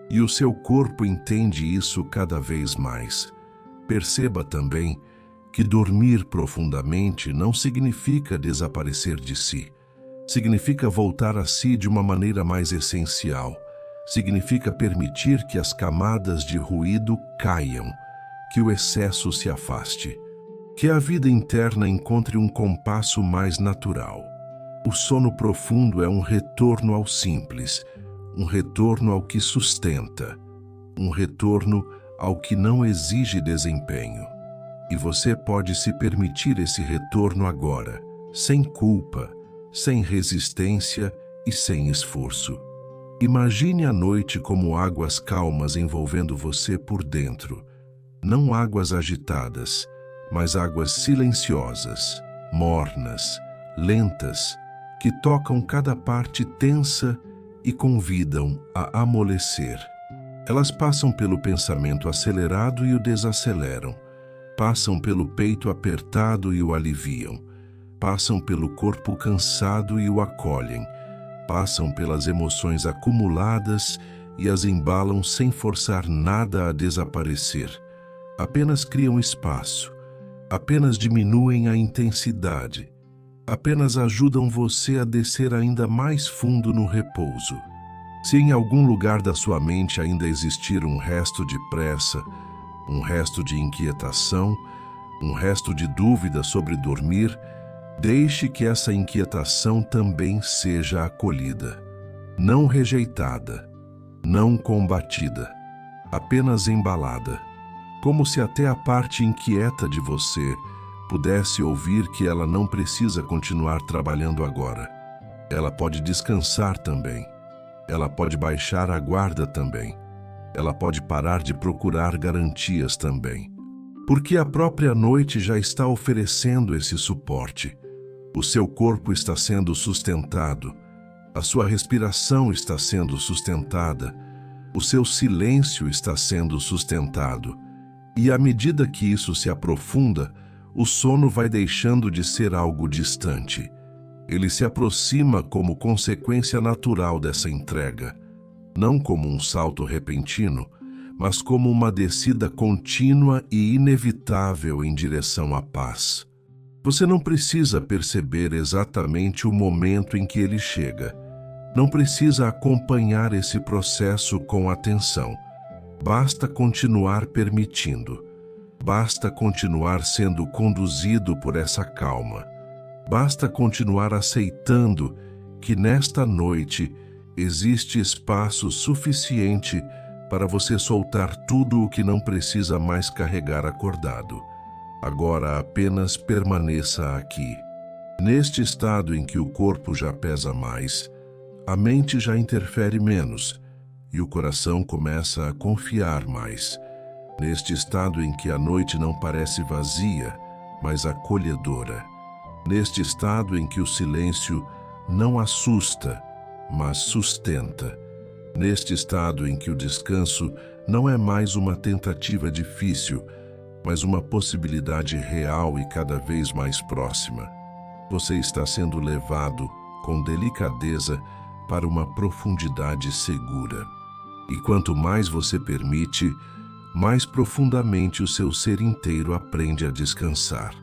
E o seu corpo entende isso cada vez mais. Perceba também que dormir profundamente não significa desaparecer de si. Significa voltar a si de uma maneira mais essencial. Significa permitir que as camadas de ruído caiam, que o excesso se afaste, que a vida interna encontre um compasso mais natural. O sono profundo é um retorno ao simples, um retorno ao que sustenta, um retorno ao que não exige desempenho. E você pode se permitir esse retorno agora, sem culpa, sem resistência e sem esforço. Imagine a noite como águas calmas envolvendo você por dentro. Não águas agitadas, mas águas silenciosas, mornas, lentas, que tocam cada parte tensa e convidam a amolecer. Elas passam pelo pensamento acelerado e o desaceleram. Passam pelo peito apertado e o aliviam. Passam pelo corpo cansado e o acolhem. Passam pelas emoções acumuladas e as embalam sem forçar nada a desaparecer. Apenas criam espaço. Apenas diminuem a intensidade. Apenas ajudam você a descer ainda mais fundo no repouso. Se em algum lugar da sua mente ainda existir um resto de pressa, um resto de inquietação, um resto de dúvida sobre dormir, deixe que essa inquietação também seja acolhida, não rejeitada, não combatida, apenas embalada, como se até a parte inquieta de você pudesse ouvir que ela não precisa continuar trabalhando agora. Ela pode descansar também. Ela pode baixar a guarda também. Ela pode parar de procurar garantias também. Porque a própria noite já está oferecendo esse suporte. O seu corpo está sendo sustentado. A sua respiração está sendo sustentada. O seu silêncio está sendo sustentado. E à medida que isso se aprofunda, o sono vai deixando de ser algo distante. Ele se aproxima como consequência natural dessa entrega, não como um salto repentino, mas como uma descida contínua e inevitável em direção à paz. Você não precisa perceber exatamente o momento em que ele chega. Não precisa acompanhar esse processo com atenção. Basta continuar permitindo. Basta continuar sendo conduzido por essa calma. Basta continuar aceitando que nesta noite existe espaço suficiente para você soltar tudo o que não precisa mais carregar acordado. Agora apenas permaneça aqui. Neste estado em que o corpo já pesa mais, a mente já interfere menos e o coração começa a confiar mais. Neste estado em que a noite não parece vazia, mas acolhedora. Neste estado em que o silêncio não assusta, mas sustenta. Neste estado em que o descanso não é mais uma tentativa difícil, mas uma possibilidade real e cada vez mais próxima. Você está sendo levado com delicadeza para uma profundidade segura. E quanto mais você permite, mais profundamente o seu ser inteiro aprende a descansar.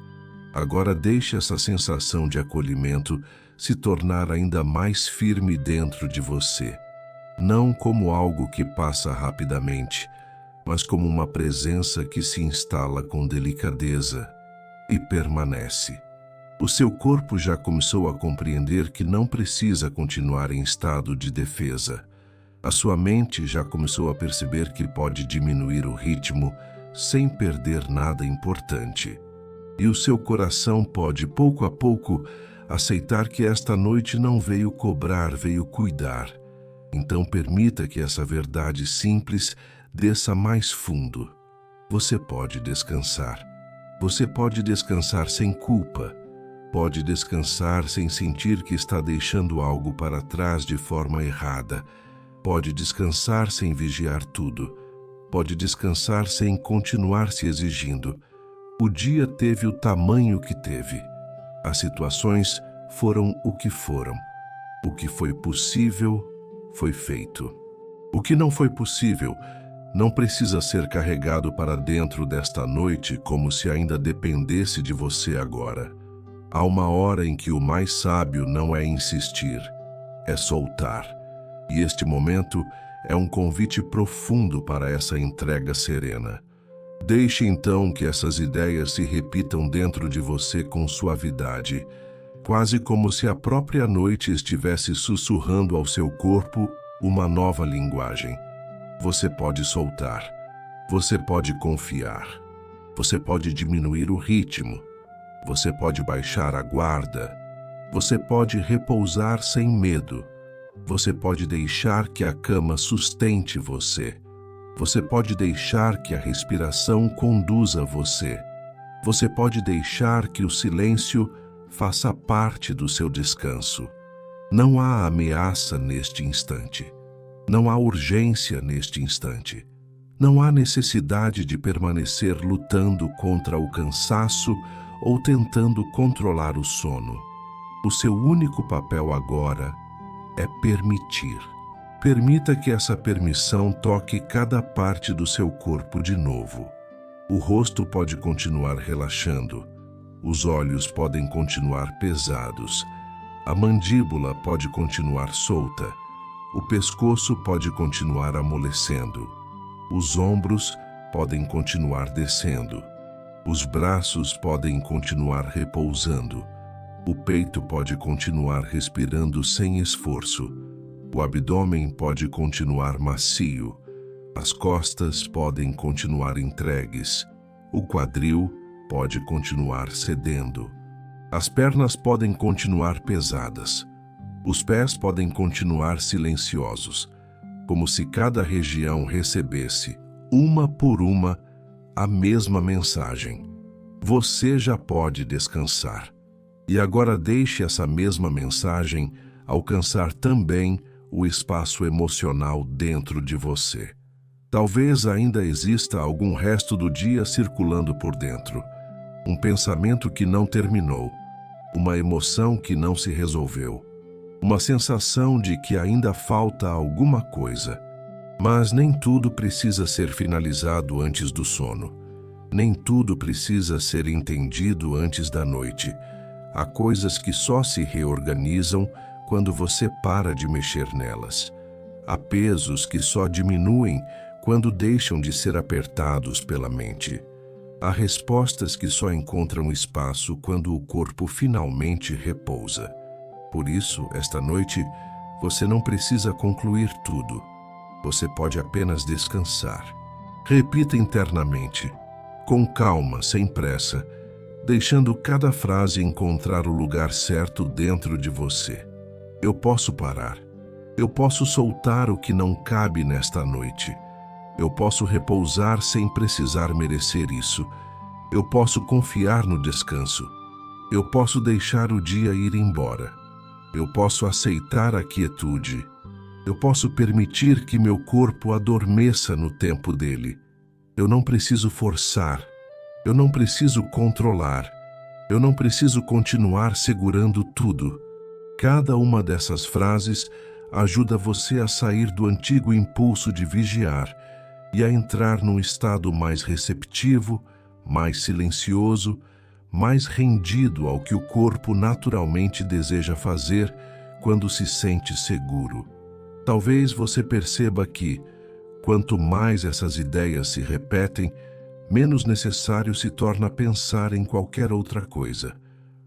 Agora deixe essa sensação de acolhimento se tornar ainda mais firme dentro de você. Não como algo que passa rapidamente, mas como uma presença que se instala com delicadeza e permanece. O seu corpo já começou a compreender que não precisa continuar em estado de defesa. A sua mente já começou a perceber que pode diminuir o ritmo sem perder nada importante. E o seu coração pode, pouco a pouco, aceitar que esta noite não veio cobrar, veio cuidar. Então permita que essa verdade simples desça mais fundo. Você pode descansar. Você pode descansar sem culpa. Pode descansar sem sentir que está deixando algo para trás de forma errada. Pode descansar sem vigiar tudo. Pode descansar sem continuar se exigindo. O dia teve o tamanho que teve. As situações foram o que foram. O que foi possível foi feito. O que não foi possível não precisa ser carregado para dentro desta noite como se ainda dependesse de você agora. Há uma hora em que o mais sábio não é insistir, é soltar. E este momento é um convite profundo para essa entrega serena. Deixe então que essas ideias se repitam dentro de você com suavidade, quase como se a própria noite estivesse sussurrando ao seu corpo uma nova linguagem. Você pode soltar, você pode confiar, você pode diminuir o ritmo, você pode baixar a guarda, você pode repousar sem medo, você pode deixar que a cama sustente você. Você pode deixar que a respiração conduza você. Você pode deixar que o silêncio faça parte do seu descanso. Não há ameaça neste instante. Não há urgência neste instante. Não há necessidade de permanecer lutando contra o cansaço ou tentando controlar o sono. O seu único papel agora é permitir. Permita que essa permissão toque cada parte do seu corpo de novo. O rosto pode continuar relaxando, os olhos podem continuar pesados, a mandíbula pode continuar solta, o pescoço pode continuar amolecendo, os ombros podem continuar descendo, os braços podem continuar repousando, o peito pode continuar respirando sem esforço. O abdômen pode continuar macio, as costas podem continuar entregues, o quadril pode continuar cedendo, as pernas podem continuar pesadas, os pés podem continuar silenciosos, como se cada região recebesse, uma por uma, a mesma mensagem. Você já pode descansar. E agora deixe essa mesma mensagem alcançar também o espaço emocional dentro de você. Talvez ainda exista algum resto do dia circulando por dentro. Um pensamento que não terminou, uma emoção que não se resolveu, uma sensação de que ainda falta alguma coisa. Mas nem tudo precisa ser finalizado antes do sono. Nem tudo precisa ser entendido antes da noite. Há coisas que só se reorganizam quando você para de mexer nelas. Há pesos que só diminuem quando deixam de ser apertados pela mente. Há respostas que só encontram espaço quando o corpo finalmente repousa. Por isso, esta noite, você não precisa concluir tudo. Você pode apenas descansar. Repita internamente, com calma, sem pressa, deixando cada frase encontrar o lugar certo dentro de você. Eu posso parar. Eu posso soltar o que não cabe nesta noite. Eu posso repousar sem precisar merecer isso. Eu posso confiar no descanso. Eu posso deixar o dia ir embora. Eu posso aceitar a quietude. Eu posso permitir que meu corpo adormeça no tempo dele. Eu não preciso forçar. Eu não preciso controlar. Eu não preciso continuar segurando tudo. Cada uma dessas frases ajuda você a sair do antigo impulso de vigiar e a entrar num estado mais receptivo, mais silencioso, mais rendido ao que o corpo naturalmente deseja fazer quando se sente seguro. Talvez você perceba que, quanto mais essas ideias se repetem, menos necessário se torna pensar em qualquer outra coisa.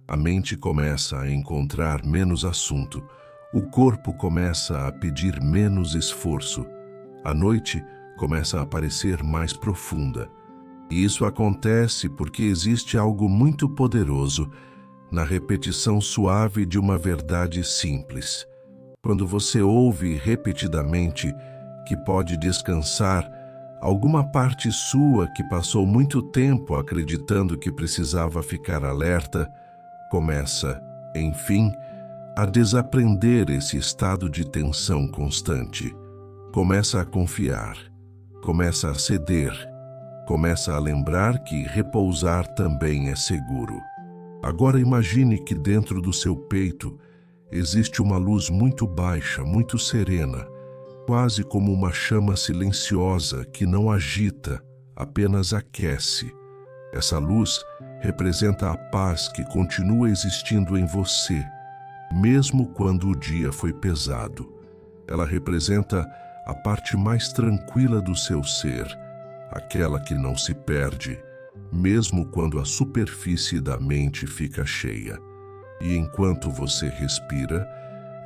A mente começa a encontrar menos assunto, o corpo começa a pedir menos esforço, a noite começa a parecer mais profunda. E isso acontece porque existe algo muito poderoso na repetição suave de uma verdade simples. Quando você ouve repetidamente que pode descansar, alguma parte sua que passou muito tempo acreditando que precisava ficar alerta, começa, enfim, a desaprender esse estado de tensão constante. Começa a confiar, começa a ceder, começa a lembrar que repousar também é seguro. Agora imagine que dentro do seu peito existe uma luz muito baixa, muito serena, quase como uma chama silenciosa que não agita, apenas aquece. Essa luz representa a paz que continua existindo em você, mesmo quando o dia foi pesado. Ela representa a parte mais tranquila do seu ser, aquela que não se perde, mesmo quando a superfície da mente fica cheia. E enquanto você respira,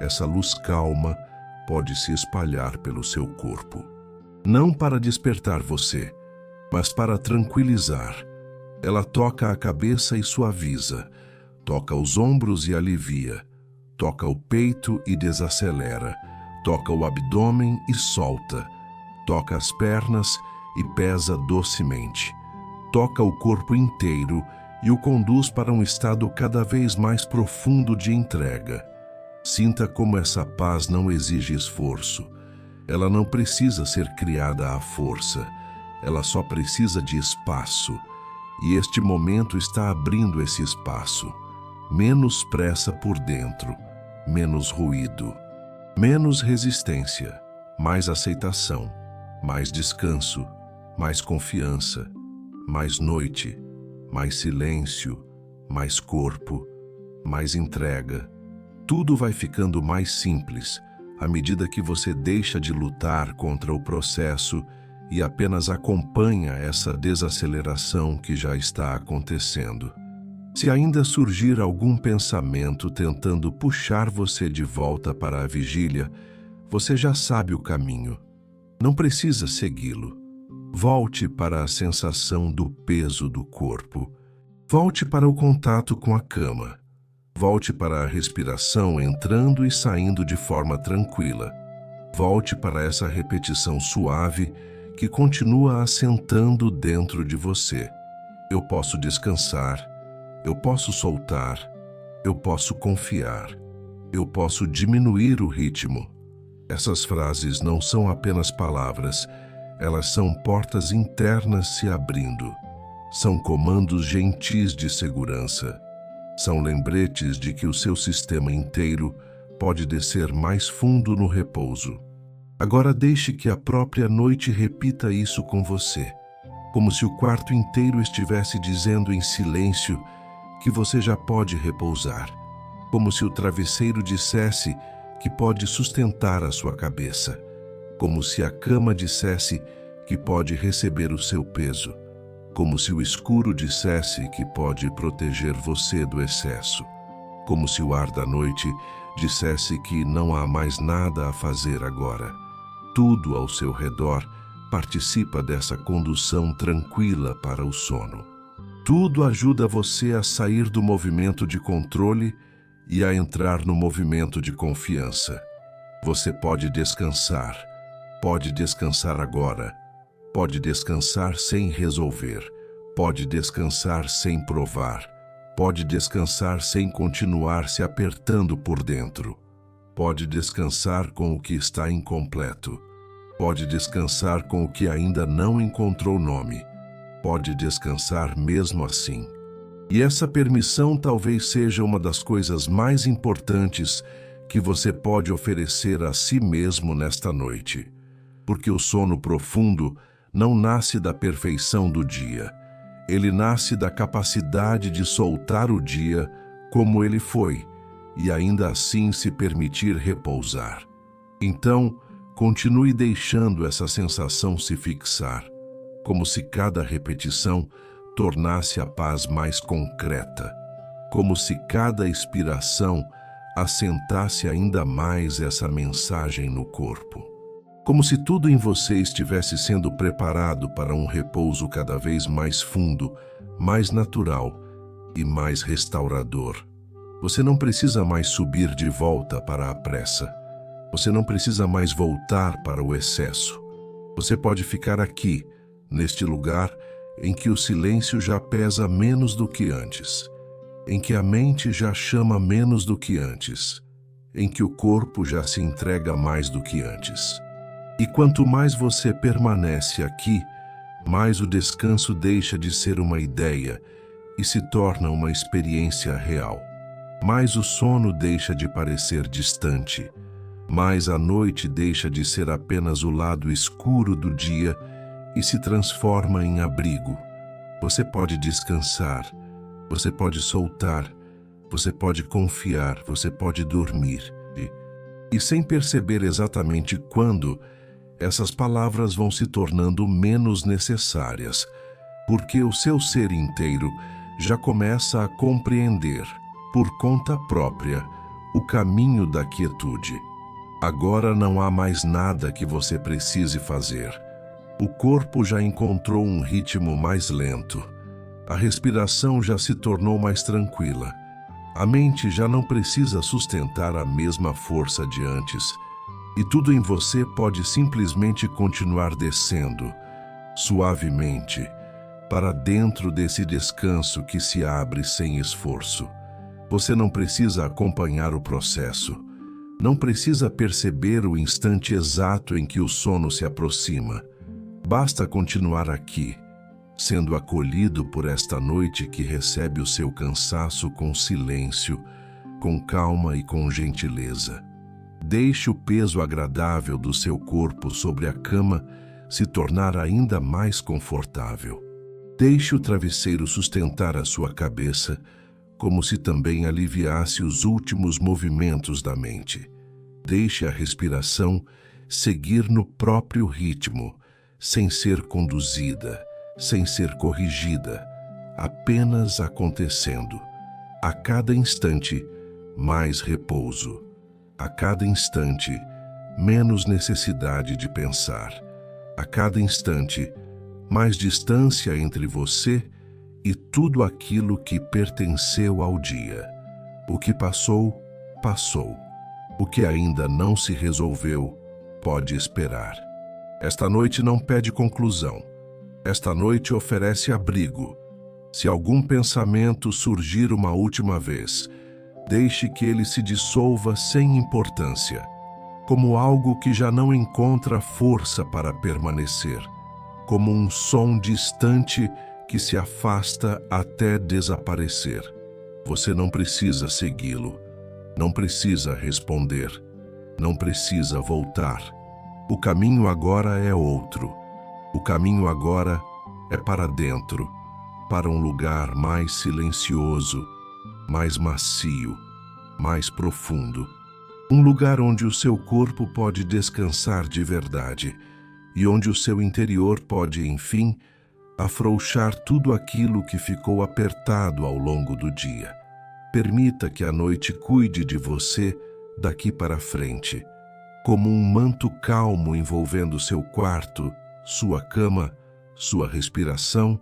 essa luz calma pode se espalhar pelo seu corpo. Não para despertar você, mas para tranquilizar. Ela toca a cabeça e suaviza, toca os ombros e alivia, toca o peito e desacelera, toca o abdômen e solta, toca as pernas e pesa docemente, toca o corpo inteiro e o conduz para um estado cada vez mais profundo de entrega. Sinta como essa paz não exige esforço. Ela não precisa ser criada à força. Ela só precisa de espaço. E este momento está abrindo esse espaço. Menos pressa por dentro, menos ruído, menos resistência, mais aceitação, mais descanso, mais confiança, mais noite, mais silêncio, mais corpo, mais entrega. Tudo vai ficando mais simples à medida que você deixa de lutar contra o processo e apenas acompanha essa desaceleração que já está acontecendo. Se ainda surgir algum pensamento tentando puxar você de volta para a vigília, você já sabe o caminho. Não precisa segui-lo. Volte para a sensação do peso do corpo. Volte para o contato com a cama. Volte para a respiração entrando e saindo de forma tranquila. Volte para essa repetição suave que continua assentando dentro de você. Eu posso descansar, eu posso soltar, eu posso confiar, eu posso diminuir o ritmo. Essas frases não são apenas palavras, elas são portas internas se abrindo. São comandos gentis de segurança. São lembretes de que o seu sistema inteiro pode descer mais fundo no repouso. Agora deixe que a própria noite repita isso com você, como se o quarto inteiro estivesse dizendo em silêncio que você já pode repousar, como se o travesseiro dissesse que pode sustentar a sua cabeça, como se a cama dissesse que pode receber o seu peso, como se o escuro dissesse que pode proteger você do excesso, como se o ar da noite dissesse que não há mais nada a fazer agora. Tudo ao seu redor participa dessa condução tranquila para o sono. Tudo ajuda você a sair do movimento de controle e a entrar no movimento de confiança. Você pode descansar agora. Pode descansar sem resolver, pode descansar sem provar, pode descansar sem continuar se apertando por dentro, pode descansar com o que está incompleto, pode descansar com o que ainda não encontrou nome, pode descansar mesmo assim. E essa permissão talvez seja uma das coisas mais importantes que você pode oferecer a si mesmo nesta noite, porque o sono profundo não nasce da perfeição do dia. Ele nasce da capacidade de soltar o dia como ele foi e ainda assim se permitir repousar. Então, continue deixando essa sensação se fixar, como se cada repetição tornasse a paz mais concreta, como se cada expiração assentasse ainda mais essa mensagem no corpo. Como se tudo em você estivesse sendo preparado para um repouso cada vez mais fundo, mais natural e mais restaurador. Você não precisa mais subir de volta para a pressa. Você não precisa mais voltar para o excesso. Você pode ficar aqui, neste lugar em que o silêncio já pesa menos do que antes, em que a mente já chama menos do que antes, em que o corpo já se entrega mais do que antes. E quanto mais você permanece aqui, mais o descanso deixa de ser uma ideia e se torna uma experiência real. Mais o sono deixa de parecer distante, mais a noite deixa de ser apenas o lado escuro do dia e se transforma em abrigo. Você pode descansar, você pode soltar, você pode confiar, você pode dormir. E sem perceber exatamente quando, essas palavras vão se tornando menos necessárias, porque o seu ser inteiro já começa a compreender, por conta própria, o caminho da quietude. Agora não há mais nada que você precise fazer. O corpo já encontrou um ritmo mais lento. A respiração já se tornou mais tranquila. A mente já não precisa sustentar a mesma força de antes. E tudo em você pode simplesmente continuar descendo, suavemente, para dentro desse descanso que se abre sem esforço. Você não precisa acompanhar o processo. Não precisa perceber o instante exato em que o sono se aproxima. Basta continuar aqui, sendo acolhido por esta noite que recebe o seu cansaço com silêncio, com calma e com gentileza. Deixe o peso agradável do seu corpo sobre a cama se tornar ainda mais confortável. Deixe o travesseiro sustentar a sua cabeça, como se também aliviasse os últimos movimentos da mente. Deixe a respiração seguir no próprio ritmo, sem ser conduzida, sem ser corrigida, apenas acontecendo. A cada instante, mais repouso. A cada instante, menos necessidade de pensar. A cada instante, mais distância entre você e tudo aquilo que pertenceu ao dia. O que passou, passou. O que ainda não se resolveu, pode esperar. Esta noite não pede conclusão. Esta noite oferece abrigo. Se algum pensamento surgir uma última vez, deixe que ele se dissolva sem importância, como algo que já não encontra força para permanecer, como um som distante que se afasta até desaparecer. Você não precisa segui-lo, não precisa responder, não precisa voltar. O caminho agora é outro. O caminho agora é para dentro, para um lugar mais silencioso, mais macio, mais profundo. Um lugar onde o seu corpo pode descansar de verdade e onde o seu interior pode, enfim, afrouxar tudo aquilo que ficou apertado ao longo do dia. Permita que a noite cuide de você daqui para frente, como um manto calmo envolvendo seu quarto, sua cama, sua respiração,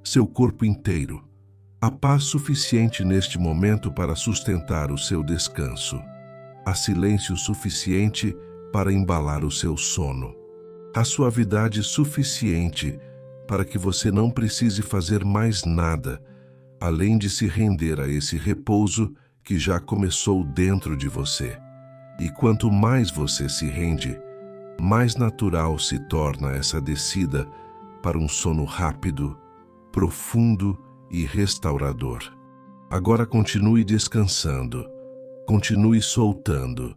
seu corpo inteiro. Há paz suficiente neste momento para sustentar o seu descanso. Há silêncio suficiente para embalar o seu sono. Há suavidade suficiente para que você não precise fazer mais nada, além de se render a esse repouso que já começou dentro de você. E quanto mais você se rende, mais natural se torna essa descida para um sono rápido, profundo e restaurador. Agora continue descansando, continue soltando,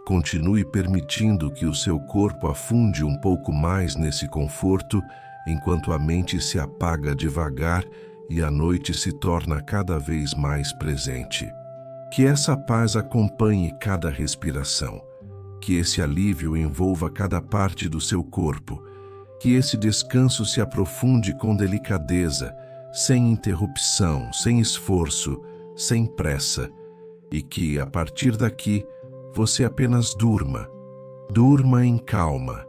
continue permitindo que o seu corpo afunde um pouco mais nesse conforto enquanto a mente se apaga devagar e a noite se torna cada vez mais presente. Que essa paz acompanhe cada respiração, que esse alívio envolva cada parte do seu corpo, que esse descanso se aprofunde com delicadeza, sem interrupção, sem esforço, sem pressa, e que, a partir daqui, você apenas durma. Durma em calma,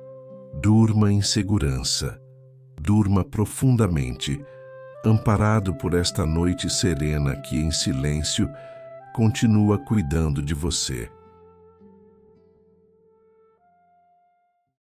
durma em segurança, durma profundamente, amparado por esta noite serena que, em silêncio, continua cuidando de você.